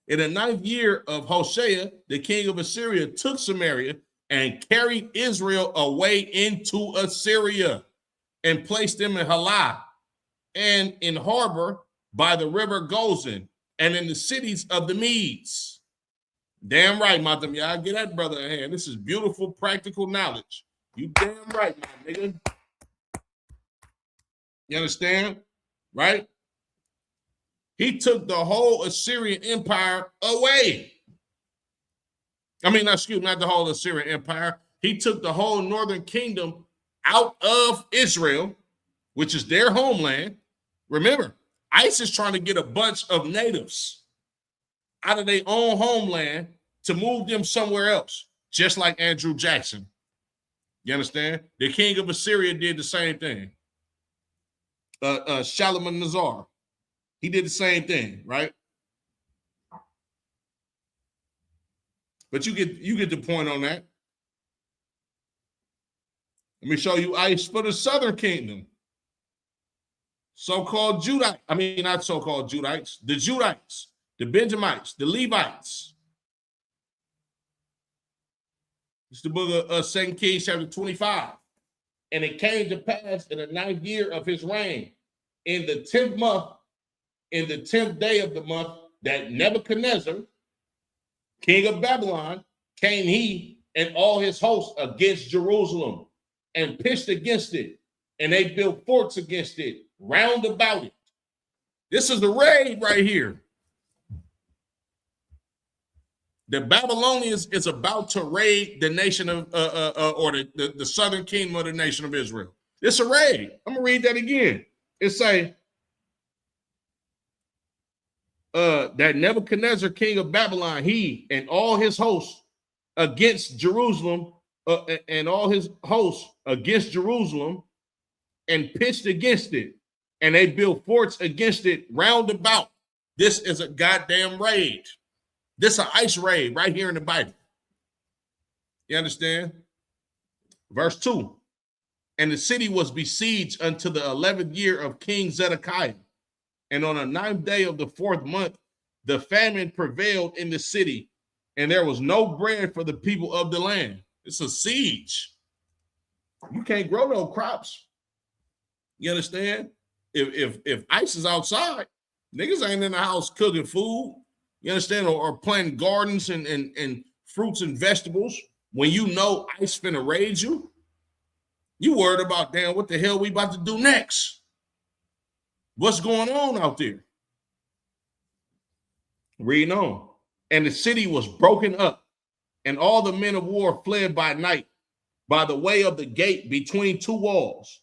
In the 9th year of Hoshea, the king of Assyria took Samaria and carried Israel away into Assyria and placed them in Halah and in harbor by the river Gozan and in the cities of the Medes. Damn right, Matam Yad. Get that brother a hand. This is beautiful, practical knowledge. You damn right, my nigga. You understand? Right? He took the whole Assyrian empire away. Not the whole Assyrian empire. He took the whole northern kingdom out of Israel, which is their homeland. Remember, ICE is trying to get a bunch of natives out of their own homeland to move them somewhere else, just like Andrew Jackson. You understand? The king of Assyria did the same thing. Shalmaneser, he did the same thing, right? But you get the point on that. Let me show you ICE for the southern kingdom. So-called Judites, not so-called Judites, the Judites, the Benjamites, the Levites. It's the book of 2 Kings chapter 25. And it came to pass in the 9th year of his reign, in the 10th month, in the 10th day of the month, that Nebuchadnezzar, king of Babylon, came he and all his hosts against Jerusalem and pitched against it. And they built forts against it, round about it. This is the raid right here. The Babylonians is about to raid the nation of, or the southern kingdom of the nation of Israel. It's a raid. I'm gonna read that again. It say that Nebuchadnezzar, king of Babylon, he and all his hosts against Jerusalem, and all his hosts against Jerusalem, and pitched against it, and they built forts against it round about. This is a goddamn raid. This is an ICE raid right here in the Bible. You understand? Verse 2. And the city was besieged unto the 11th year of King Zedekiah. And on the 9th day of the 4th month, the famine prevailed in the city, and there was no bread for the people of the land. It's a siege. You can't grow no crops. You understand? If ICE is outside, niggas ain't in the house cooking food. You understand? Or planting gardens and fruits and vegetables. When you know ICE finna raid you, you worried about, damn, what the hell we about to do next? What's going on out there? Reading on. And the city was broken up, and all the men of war fled by night by the way of the gate between two walls,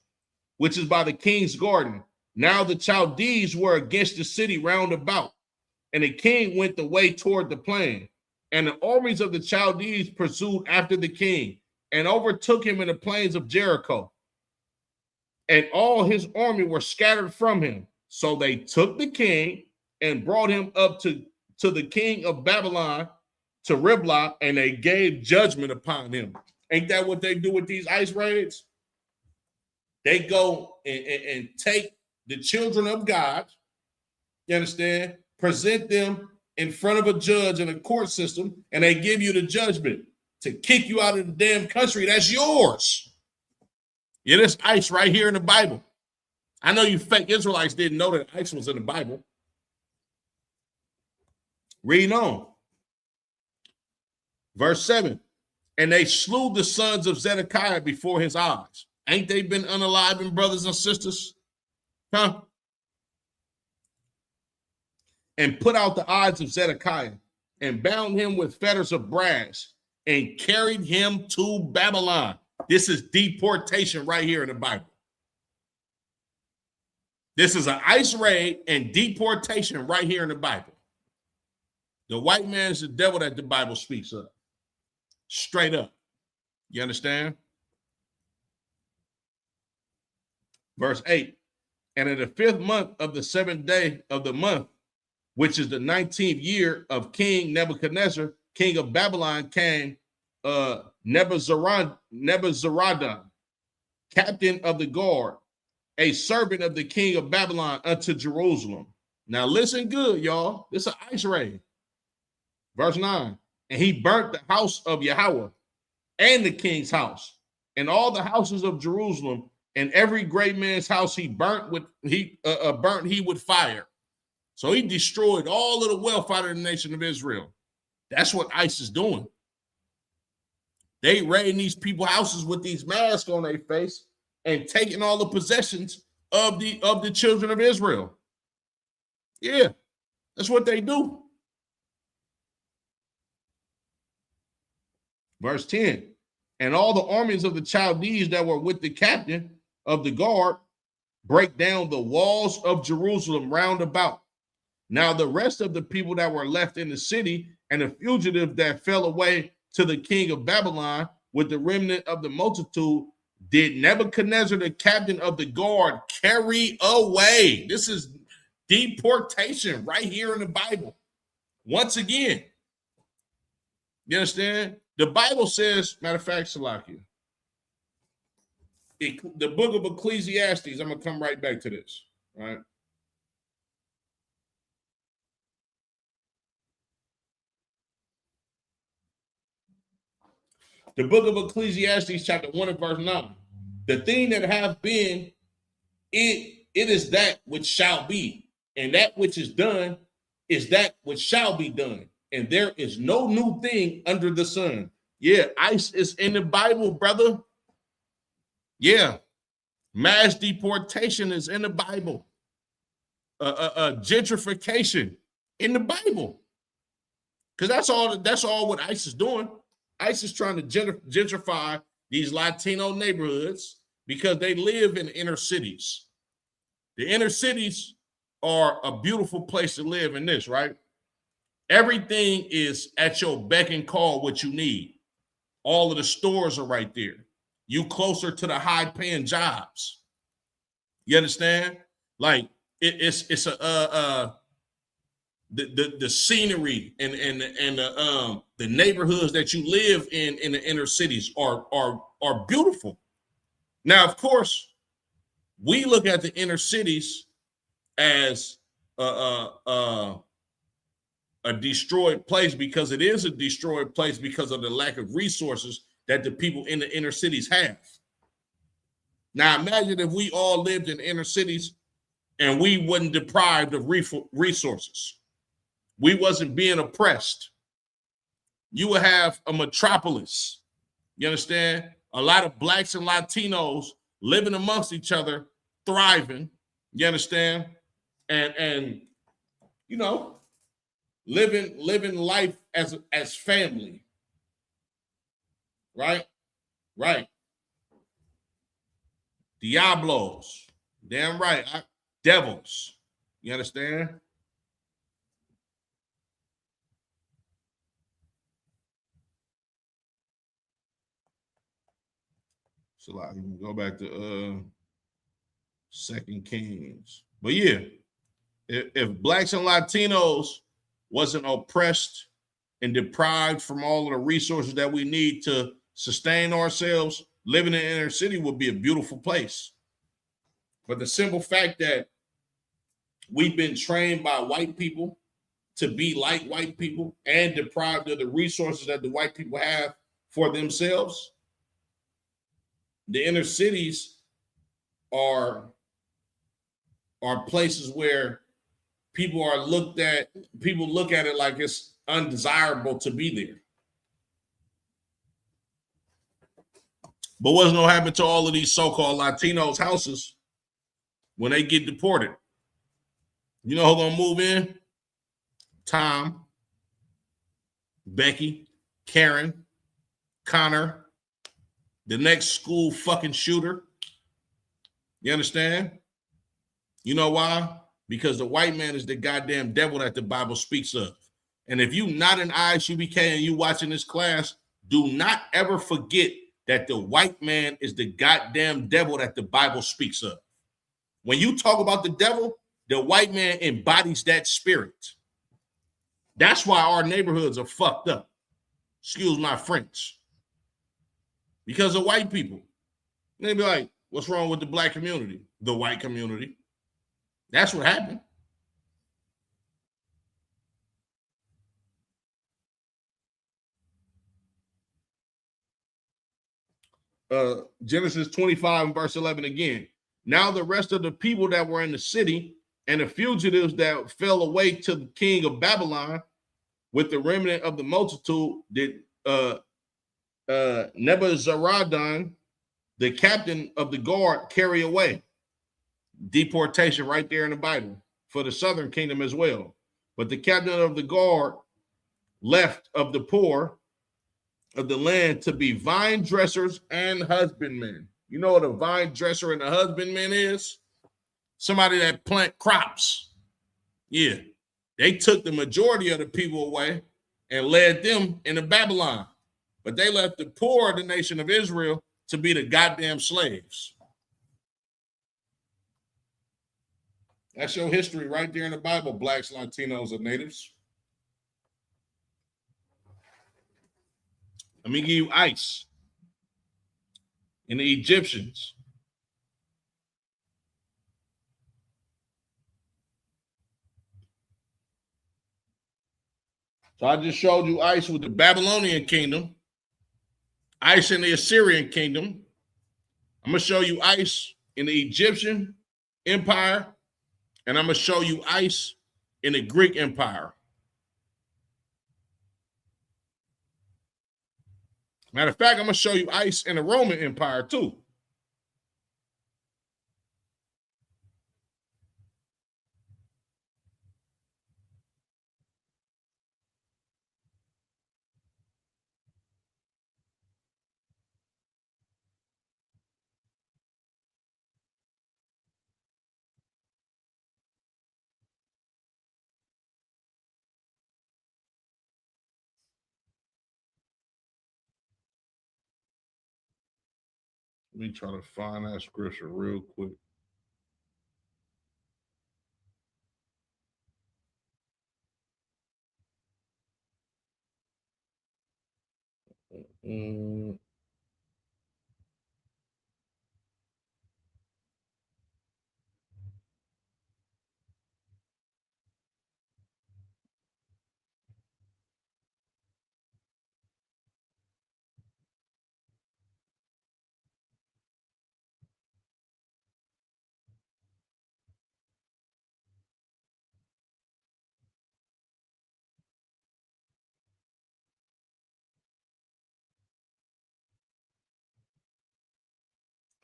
which is by the king's garden. Now the Chaldees were against the city round about, and the king went the way toward the plain. And the armies of the Chaldees pursued after the king and overtook him in the plains of Jericho. And all his army were scattered from him. So they took the king and brought him up to the king of Babylon, to Riblah, and they gave judgment upon him. Ain't that what they do with these ICE raids? They go and take the children of God, you understand, present them in front of a judge in a court system, and they give you the judgment to kick you out of the damn country. That's yours. Yeah, there's ICE right here in the Bible. I know you fake Israelites didn't know that ICE was in the Bible. Read on. Verse 7. And they slew the sons of Zedekiah before his eyes. Ain't they been unaliving brothers and sisters? Huh? And put out the eyes of Zedekiah and bound him with fetters of brass and carried him to Babylon. This is deportation right here in the Bible. This is an ICE raid and deportation right here in the Bible. The white man is the devil that the Bible speaks of. Straight up. You understand? Verse 8. And in the 5th month of the 7th day of the month, which is the 19th year of King Nebuchadnezzar, king of Babylon, came Nebuzaradan, captain of the guard, a servant of the king of Babylon, unto Jerusalem. Now listen good, y'all. This is an ICE raid. Verse 9. And he burnt the house of Yahweh and the king's house and all the houses of Jerusalem, and every great man's house he burnt with fire. So he destroyed all of the wealth out of the nation of Israel. That's what ICE is doing. They raiding these people's houses with these masks on their face and taking all the possessions of the children of Israel. Yeah, that's what they do. Verse 10. And all the armies of the Chaldees that were with the captain of the guard break down the walls of Jerusalem round about. Now the rest of the people that were left in the city and the fugitive that fell away to the king of Babylon with the remnant of the multitude did Nebuchadnezzar, the captain of the guard, carry away. This is deportation right here in the Bible. Once again, you understand? The Bible says, matter of fact, Salakia, the book of Ecclesiastes, I'm going to come right back to this, right? The book of Ecclesiastes, chapter 1 and verse 9. The thing that have been, it is that which shall be, and that which is done is that which shall be done. And there is no new thing under the sun. Yeah, ICE is in the Bible, brother. Yeah, mass deportation is in the Bible. Gentrification in the Bible. Because that's all what ICE is doing. ICE is trying to gentrify these Latino neighborhoods because they live in inner cities. The inner cities are a beautiful place to live in this, right? Everything is at your beck and call what you need. All of the stores are right there. You closer to the high-paying jobs. You understand? Like it's the scenery and the neighborhoods that you live in the inner cities are beautiful. Now, of course, we look at the inner cities as a destroyed place because it is a destroyed place because of the lack of resources that the people in the inner cities have. Now, imagine if we all lived in inner cities and we wasn't deprived of resources. We wasn't being oppressed. You would have a metropolis. You understand? A lot of blacks and Latinos living amongst each other, thriving. You understand? And you know, living life as family. Right? Right. Diablos. Damn right. Devils. You understand? So like, go back to 2 Kings. But yeah, if blacks and Latinos wasn't oppressed and deprived from all of the resources that we need to sustain ourselves, living in the inner city would be a beautiful place. But the simple fact that we've been trained by white people to be like white people and deprived of the resources that the white people have for themselves, the inner cities are places where people look at it like it's undesirable to be there. But what's going to happen to all of these so-called Latinos' houses when they get deported? You know who's going to move in? Tom, Becky, Karen, Connor, the next school fucking shooter. You understand? You know why? Because the white man is the goddamn devil that the Bible speaks of. And if you not in ISUBK and you watching this class, do not ever forget that the white man is the goddamn devil that the Bible speaks of. When you talk about the devil, the white man embodies that spirit. That's why our neighborhoods are fucked up. Excuse my French. Because of white people. They be like, what's wrong with the black community? The white community. That's what happened. Genesis 25 and verse 11 again. Now the rest of the people that were in the city and the fugitives that fell away to the king of Babylon with the remnant of the multitude did Nebuzaradan, the captain of the guard, carry away. Deportation right there in the Bible for the southern kingdom as well. But the captain of the guard left of the poor of the land to be vine dressers and husbandmen. You know what a vine dresser and a husbandman is? Somebody that plant crops. Yeah. They took the majority of the people away and led them into Babylon. But they left the poor of the nation of Israel to be the goddamn slaves. That's your history right there in the Bible, blacks, Latinos, and natives. Let me give you ice. And the Egyptians. So I just showed you ice with the Babylonian kingdom, ice in the Assyrian kingdom. I'm going to show you ice in the Egyptian empire, and I'm going to show you ice in the Greek empire. Matter of fact, I'm going to show you ice in the Roman Empire too. Let me try to find that scripture real quick.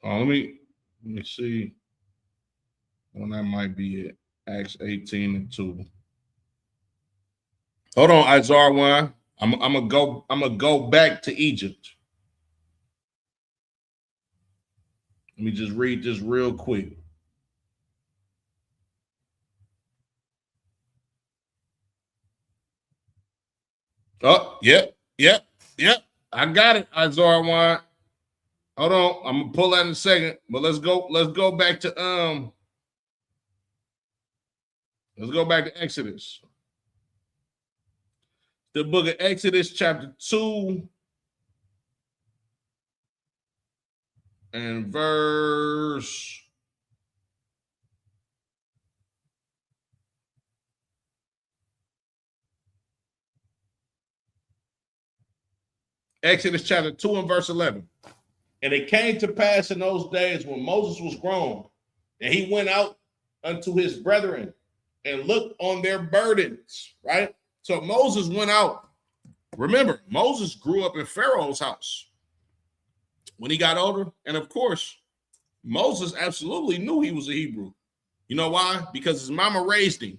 Let me see when that might be it. Acts 18:2. Hold on, Isaiah 1. I'm gonna go back to Egypt. Let me just read this real quick. Oh, yep. I got it, Isaiah 1. Hold on, I'm gonna pull that in a second, but let's go back to Let's go back to Exodus. The book of Exodus, chapter 2, and verse 11. And it came to pass in those days when Moses was grown, and he went out unto his brethren and looked on their burdens, right? So Moses went out. Remember, Moses grew up in Pharaoh's house when he got older. And of course, Moses absolutely knew he was a Hebrew. You know why? Because his mama raised him.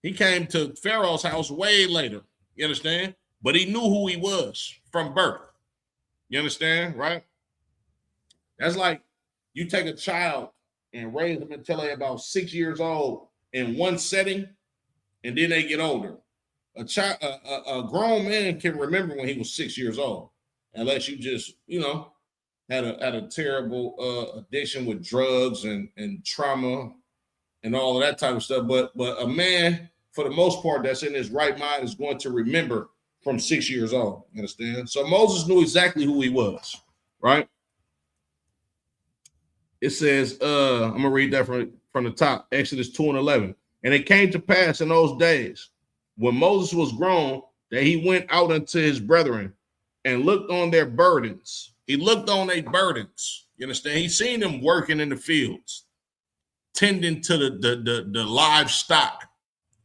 He came to Pharaoh's house way later. You understand? But he knew who he was from birth. You understand, right? That's like you take a child and raise them until they're about 6 years old in one setting, and then they get older. A grown man can remember when he was 6 years old, unless you just, had a terrible addiction with drugs and trauma and all of that type of stuff. But a man, for the most part, that's in his right mind is going to remember from 6 years old. You understand? So Moses knew exactly who he was, right? It says, I'm going to read that from the top, Exodus 2 and 11. And it came to pass in those days when Moses was grown that he went out unto his brethren and looked on their burdens. He looked on their burdens. You understand? He seen them working in the fields, tending to the livestock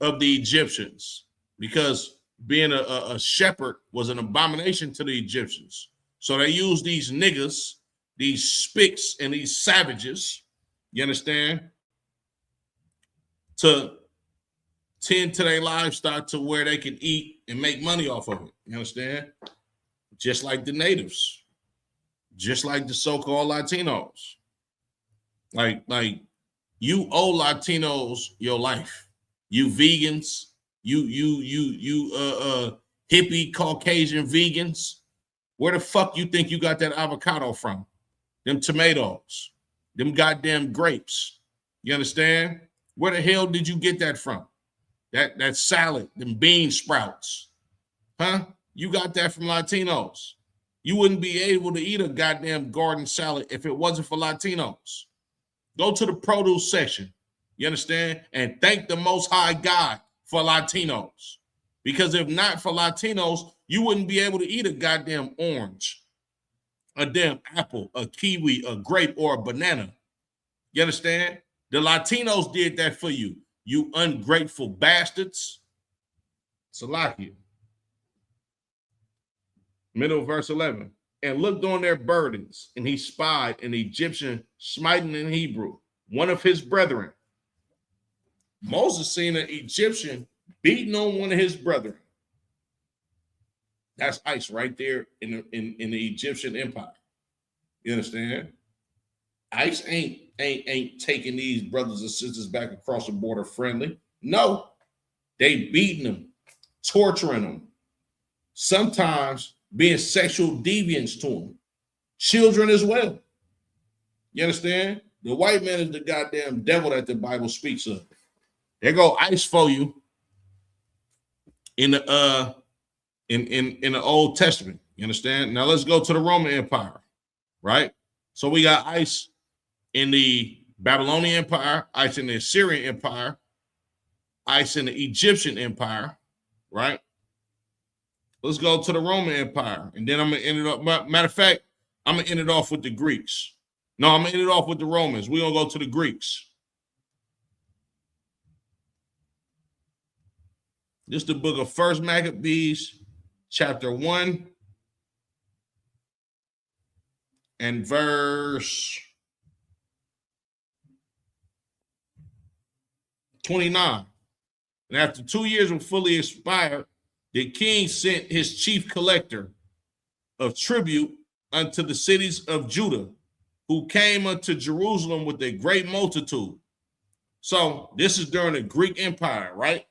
of the Egyptians, because being a shepherd was an abomination to the Egyptians. So they used these niggas, these spics, and these savages, you understand, to tend to their livestock to where they can eat and make money off of it. You understand? Just like the natives, just like the so-called Latinos. Like you owe Latinos your life. You vegans, you hippie Caucasian vegans. Where the fuck you think you got that avocado from? Them tomatoes, them goddamn grapes. You understand? Where the hell did you get that from? That salad, them bean sprouts. Huh? You got that from Latinos. You wouldn't be able to eat a goddamn garden salad if it wasn't for Latinos. Go to the produce section. You understand? And thank the Most High God for Latinos. Because if not for Latinos, you wouldn't be able to eat a goddamn orange, a damn apple, a kiwi, a grape, or a banana. You understand? The Latinos did that for you, you ungrateful bastards. Salakia. Middle of verse 11. And looked on their burdens, and he spied an Egyptian smiting an Hebrew, one of his brethren. Moses seen an Egyptian beating on one of his brethren. That's ICE right there in the Egyptian empire. You understand? ICE ain't taking these brothers and sisters back across the border friendly. No, they beating them, torturing them, sometimes being sexual deviants to them, children as well. You understand? The white man is the goddamn devil that the Bible speaks of. There go ICE for you in the in the Old Testament. You understand? Now let's go to the Roman Empire, right? So we got ICE in the Babylonian Empire, ICE in the Assyrian Empire, ICE in the Egyptian Empire, right? Let's go to the Roman Empire, and then I'm gonna end it up. Matter of fact, I'm gonna end it off with the Greeks. No, I'm gonna end it off with the Romans. We're gonna go to the Greeks. This is the book of 1 Maccabees, chapter 1, and verse 29. And after 2 years were fully expired, the king sent his chief collector of tribute unto the cities of Judah, who came unto Jerusalem with a great multitude. So this is during the Greek Empire, right?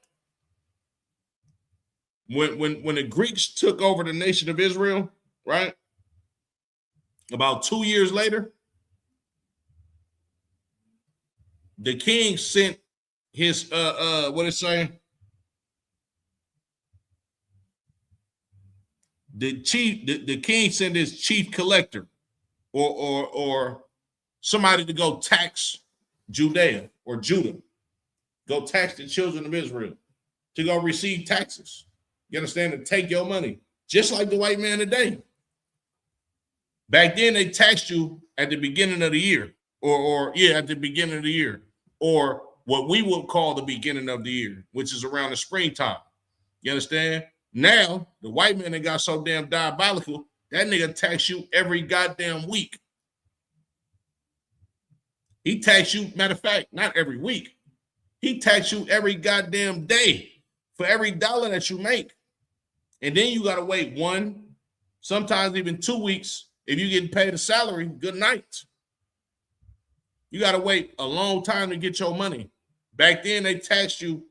When the Greeks took over the nation of Israel, right? About 2 years later, the king sent his what it's saying? The king sent his chief collector or somebody to go tax Judea or Judah, go tax the children of Israel, to go receive taxes. You understand? To take your money, just like the white man today. Back then, they taxed you at the beginning of the year, or at the beginning of the year, or what we would call the beginning of the year, which is around the springtime. You understand? Now, the white man that got so damn diabolical, that nigga tax you every goddamn week. He tax you, matter of fact, not every week. He tax you every goddamn day for every dollar that you make. And then you got to wait 1, sometimes even 2 weeks. If you're getting paid a salary, good night. You got to wait a long time to get your money. Back then, they taxed you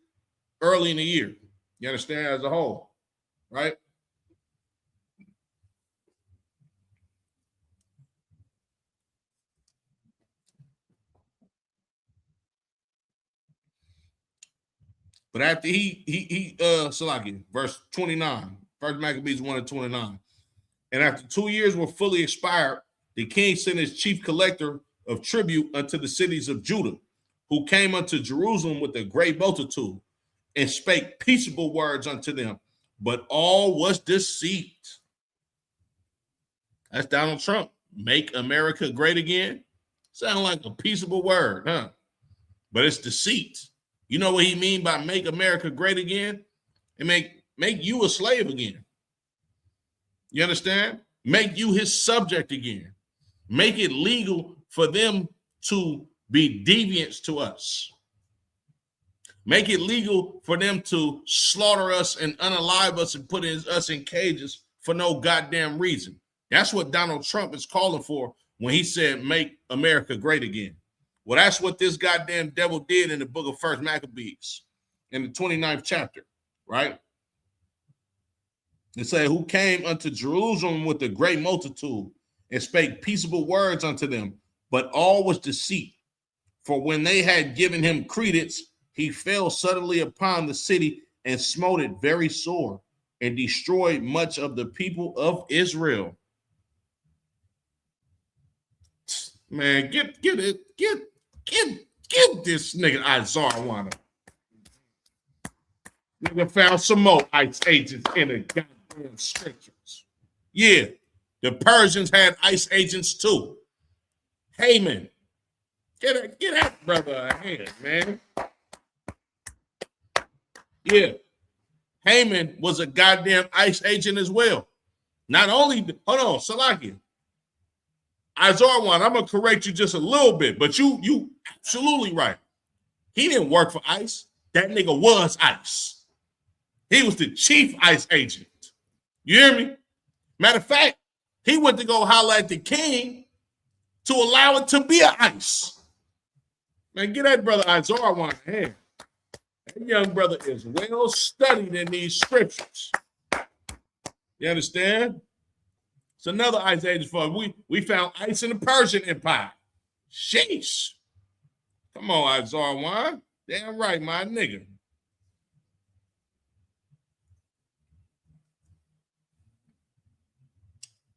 early in the year. You understand? As a whole, right? But after Salaki, verse 29, 1 Maccabees 1:29. And after 2 years were fully expired, the king sent his chief collector of tribute unto the cities of Judah, who came unto Jerusalem with a great multitude, and spake peaceable words unto them, but all was deceit. That's Donald Trump. Make America great again. Sound like a peaceable word, huh? But it's deceit. You know what he mean by make America great again? And make you a slave again. You understand? Make you his subject again. Make it legal for them to be deviants to us. Make it legal for them to slaughter us and unalive us and put us in cages for no goddamn reason. That's what Donald Trump is calling for when he said, make America great again. Well, that's what this goddamn devil did in the book of 1 Maccabees in the 29th chapter, right? It said, who came unto Jerusalem with a great multitude and spake peaceable words unto them, but all was deceit. For when they had given him credence, he fell suddenly upon the city and smote it very sore and destroyed much of the people of Israel. Man, get this nigga Isaiah. Nigga found some more ICE agents in the goddamn scriptures. Yeah, the Persians had ICE agents too. Haman, get that brother a hand, man. Yeah, Haman was a goddamn ICE agent as well. Not only, hold on, Salakia. Isaiah, I'm gonna correct you just a little bit, but you absolutely right. He didn't work for ICE. That nigga was ICE. He was the chief ICE agent. You hear me? Matter of fact, he went to go holler at the king to allow it to be an ICE. Man, get that brother Isaiah one hand. That young brother is well studied in these scriptures. You understand? It's another ICE agent for we found ICE in the Persian Empire. Sheesh. Come on, Isaiah one. Damn right, my nigga.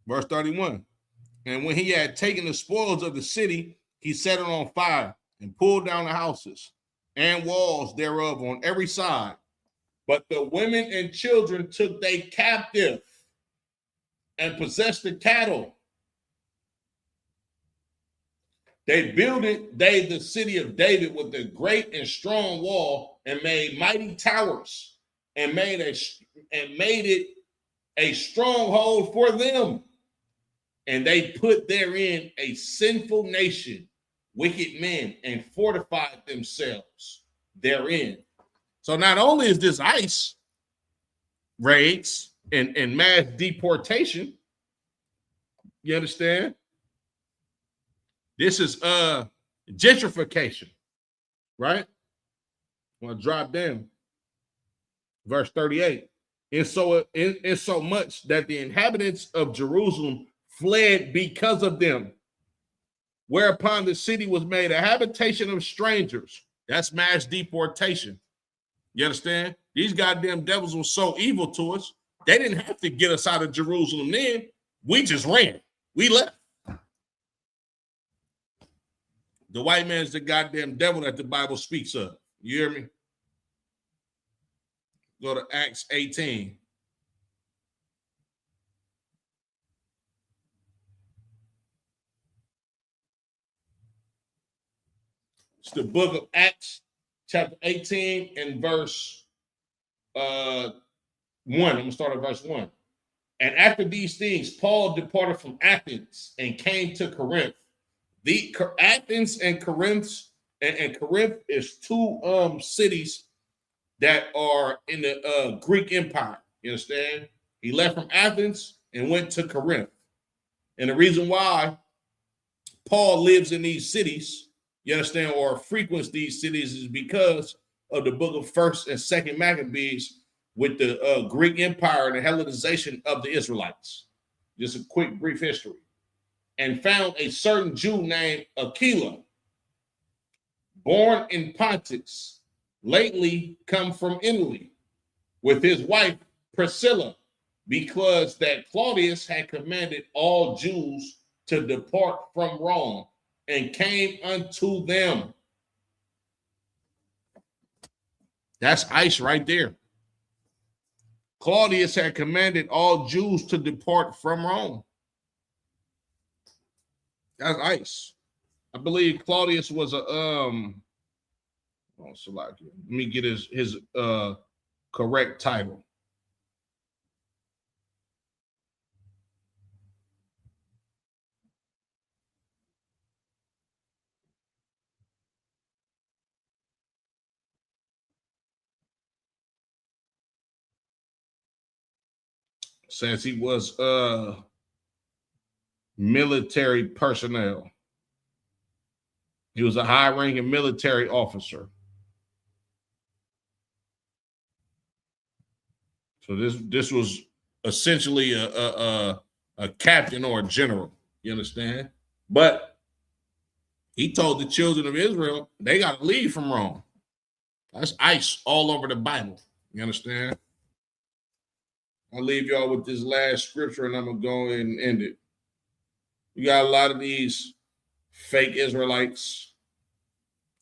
Verse 31. And when he had taken the spoils of the city, he set it on fire and pulled down the houses and walls thereof on every side. But the women and children took they captive and possessed the cattle. They builded the city of David with a great and strong wall and made mighty towers and made it a stronghold for them. And they put therein a sinful nation, wicked men, and fortified themselves therein. So not only is this ICE raids and mass deportation, you understand? This is gentrification, right? I'm gonna drop down. Verse 38. And so much that the inhabitants of Jerusalem fled because of them, whereupon the city was made a habitation of strangers, That's mass deportation. You understand? These goddamn devils were so evil to us, they didn't have to get us out of Jerusalem then. We just ran. We left. The white man's the goddamn devil that the Bible speaks of. You hear me? Go to Acts 18. It's the book of Acts, chapter 18 and verse 1. I'm going to start at verse 1. And after these things, Paul departed from Athens and came to Corinth. The Athens and Corinth, and Corinth is two cities that are in the Greek Empire. You understand? He left from Athens and went to Corinth. And the reason why Paul lives in these cities, you understand, or frequents these cities is because of the book of 1st and 2nd Maccabees with the Greek Empire and the Hellenization of the Israelites. Just a quick, brief history. And found a certain Jew named Aquila, born in Pontus, lately come from Italy, with his wife Priscilla, because that Claudius had commanded all Jews to depart from Rome, and came unto them. That's ICE right there. Claudius had commanded all Jews to depart from Rome. That's ICE. I believe Claudius was a let me get his correct title. Says he was military personnel. He was a high-ranking military officer. So this was essentially a captain or a general. You understand? But he told the children of Israel they got to leave from Rome. That's ICE all over the Bible. You understand? I'll leave y'all with this last scripture and I'm going to go ahead and end it. You got a lot of these fake Israelites,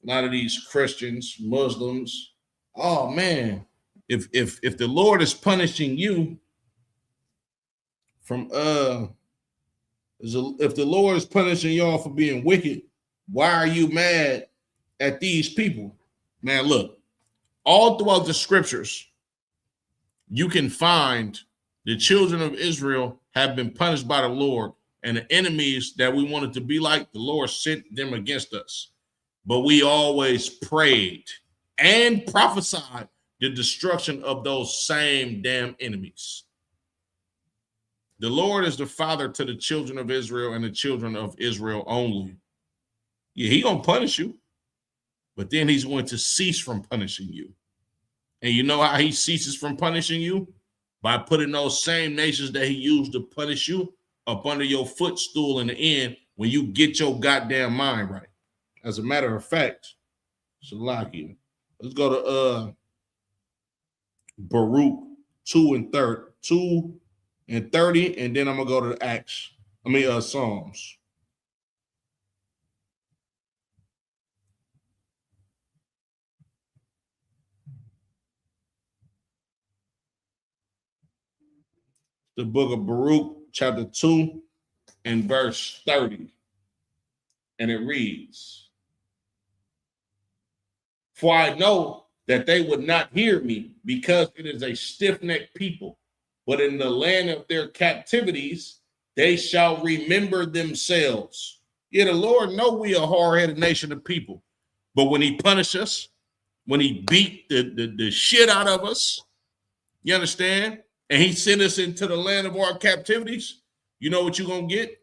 a lot of these Christians, Muslims. Oh, man, if the Lord is punishing you from if the Lord is punishing y'all for being wicked, why are you mad at these people? Man, look, all throughout the scriptures, you can find the children of Israel have been punished by the Lord, and the enemies that we wanted to be like, the Lord sent them against us. But we always prayed and prophesied the destruction of those same damn enemies. The Lord is the father to the children of Israel and the children of Israel only. Yeah, he's going to punish you, but then he's going to cease from punishing you. And you know how he ceases from punishing you? By putting those same nations that he used to punish you up under your footstool in the end when you get your goddamn mind right. As a matter of fact, Shalaki, let's go to Baruch 2 and 30, and then I'm going to go to Acts. Psalms. The book of Baruch, chapter 2, and verse 30. And it reads, "For I know that they would not hear me, because it is a stiff-necked people. But in the land of their captivities, they shall remember themselves." Yeah, the Lord know we a hard-headed nation of people. But when he punish us, when he beat the shit out of us, you understand? And he sent us into the land of our captivities, you know what you're going to get?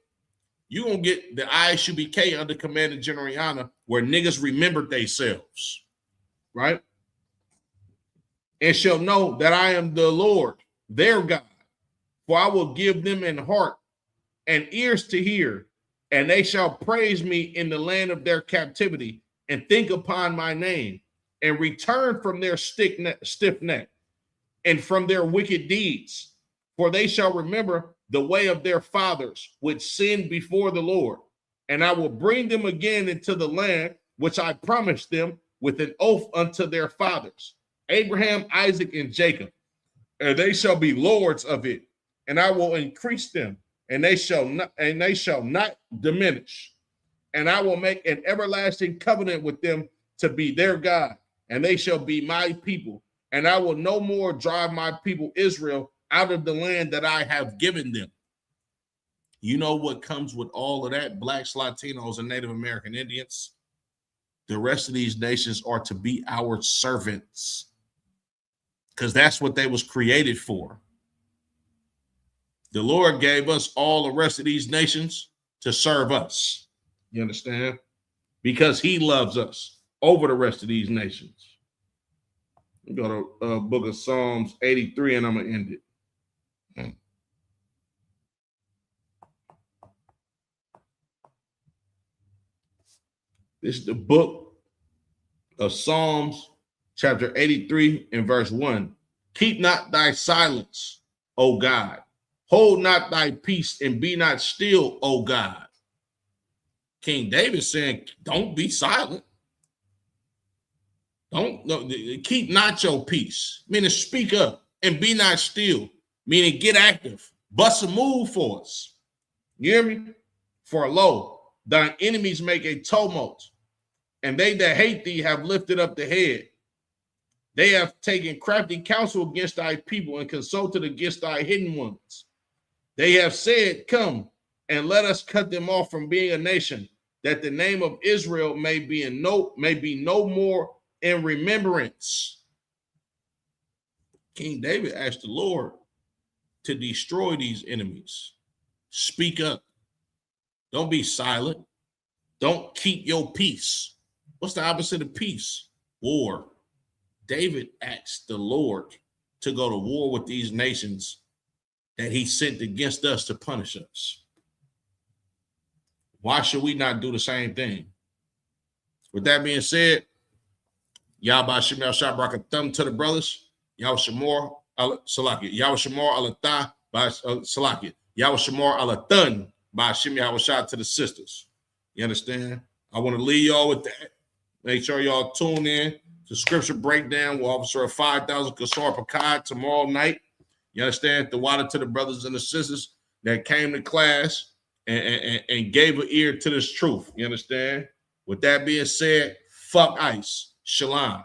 You're going to get the ISUBK under Commander General, where niggas remembered themselves, right? "And shall know that I am the Lord, their God. For I will give them an heart and ears to hear, and they shall praise me in the land of their captivity, and think upon my name and return from their stiff neck and from their wicked deeds, for they shall remember the way of their fathers, which sinned before the Lord. And I will bring them again into the land which I promised them with an oath unto their fathers, Abraham, Isaac, and Jacob. And they shall be lords of it, and I will increase them, and they shall not diminish. And I will make an everlasting covenant with them to be their God, and they shall be my people. And I will no more drive my people Israel out of the land that I have given them. You know what comes with all of that, blacks, Latinos, and Native American Indians? The rest of these nations are to be our servants, because that's what they was created for. The Lord gave us all the rest of these nations to serve us. You understand? Because he loves us over the rest of these nations. We go to book of Psalms 83, and I'm going to end it. This is the book of Psalms, chapter 83 and verse 1. Keep not thy silence, O God. Hold not thy peace and be not still, O God. King David saying, don't be silent. Keep not your peace, meaning speak up, and be not still, meaning get active. Bust a move for us. You hear me? For lo, thine enemies make a tumult, and they that hate thee have lifted up the head. They have taken crafty counsel against thy people and consulted against thy hidden ones. They have said, come and let us cut them off from being a nation, that the name of Israel may be no more in remembrance. King David asked the Lord to destroy these enemies. Speak up. Don't be silent. Don't keep your peace. What's the opposite of peace? War. David asked the Lord to go to war with these nations that he sent against us to punish us. Why should we not do the same thing? With that being said, Yahweh Shemel Shabraka thumb to the brothers. Yahweh Shemor Salaki. Yahweh Shemor Alatah by Salaki. Yahweh Shemor Alathan by Shem Yahweh Shah to the sisters. You understand? I want to leave y'all with that. Make sure y'all tune in to Scripture Breakdown with Officer of 5,000 Kasar Pakad tomorrow night. You understand? The water to the brothers and the sisters that came to class and gave an ear to this truth. You understand? With that being said, fuck ICE. Shalom.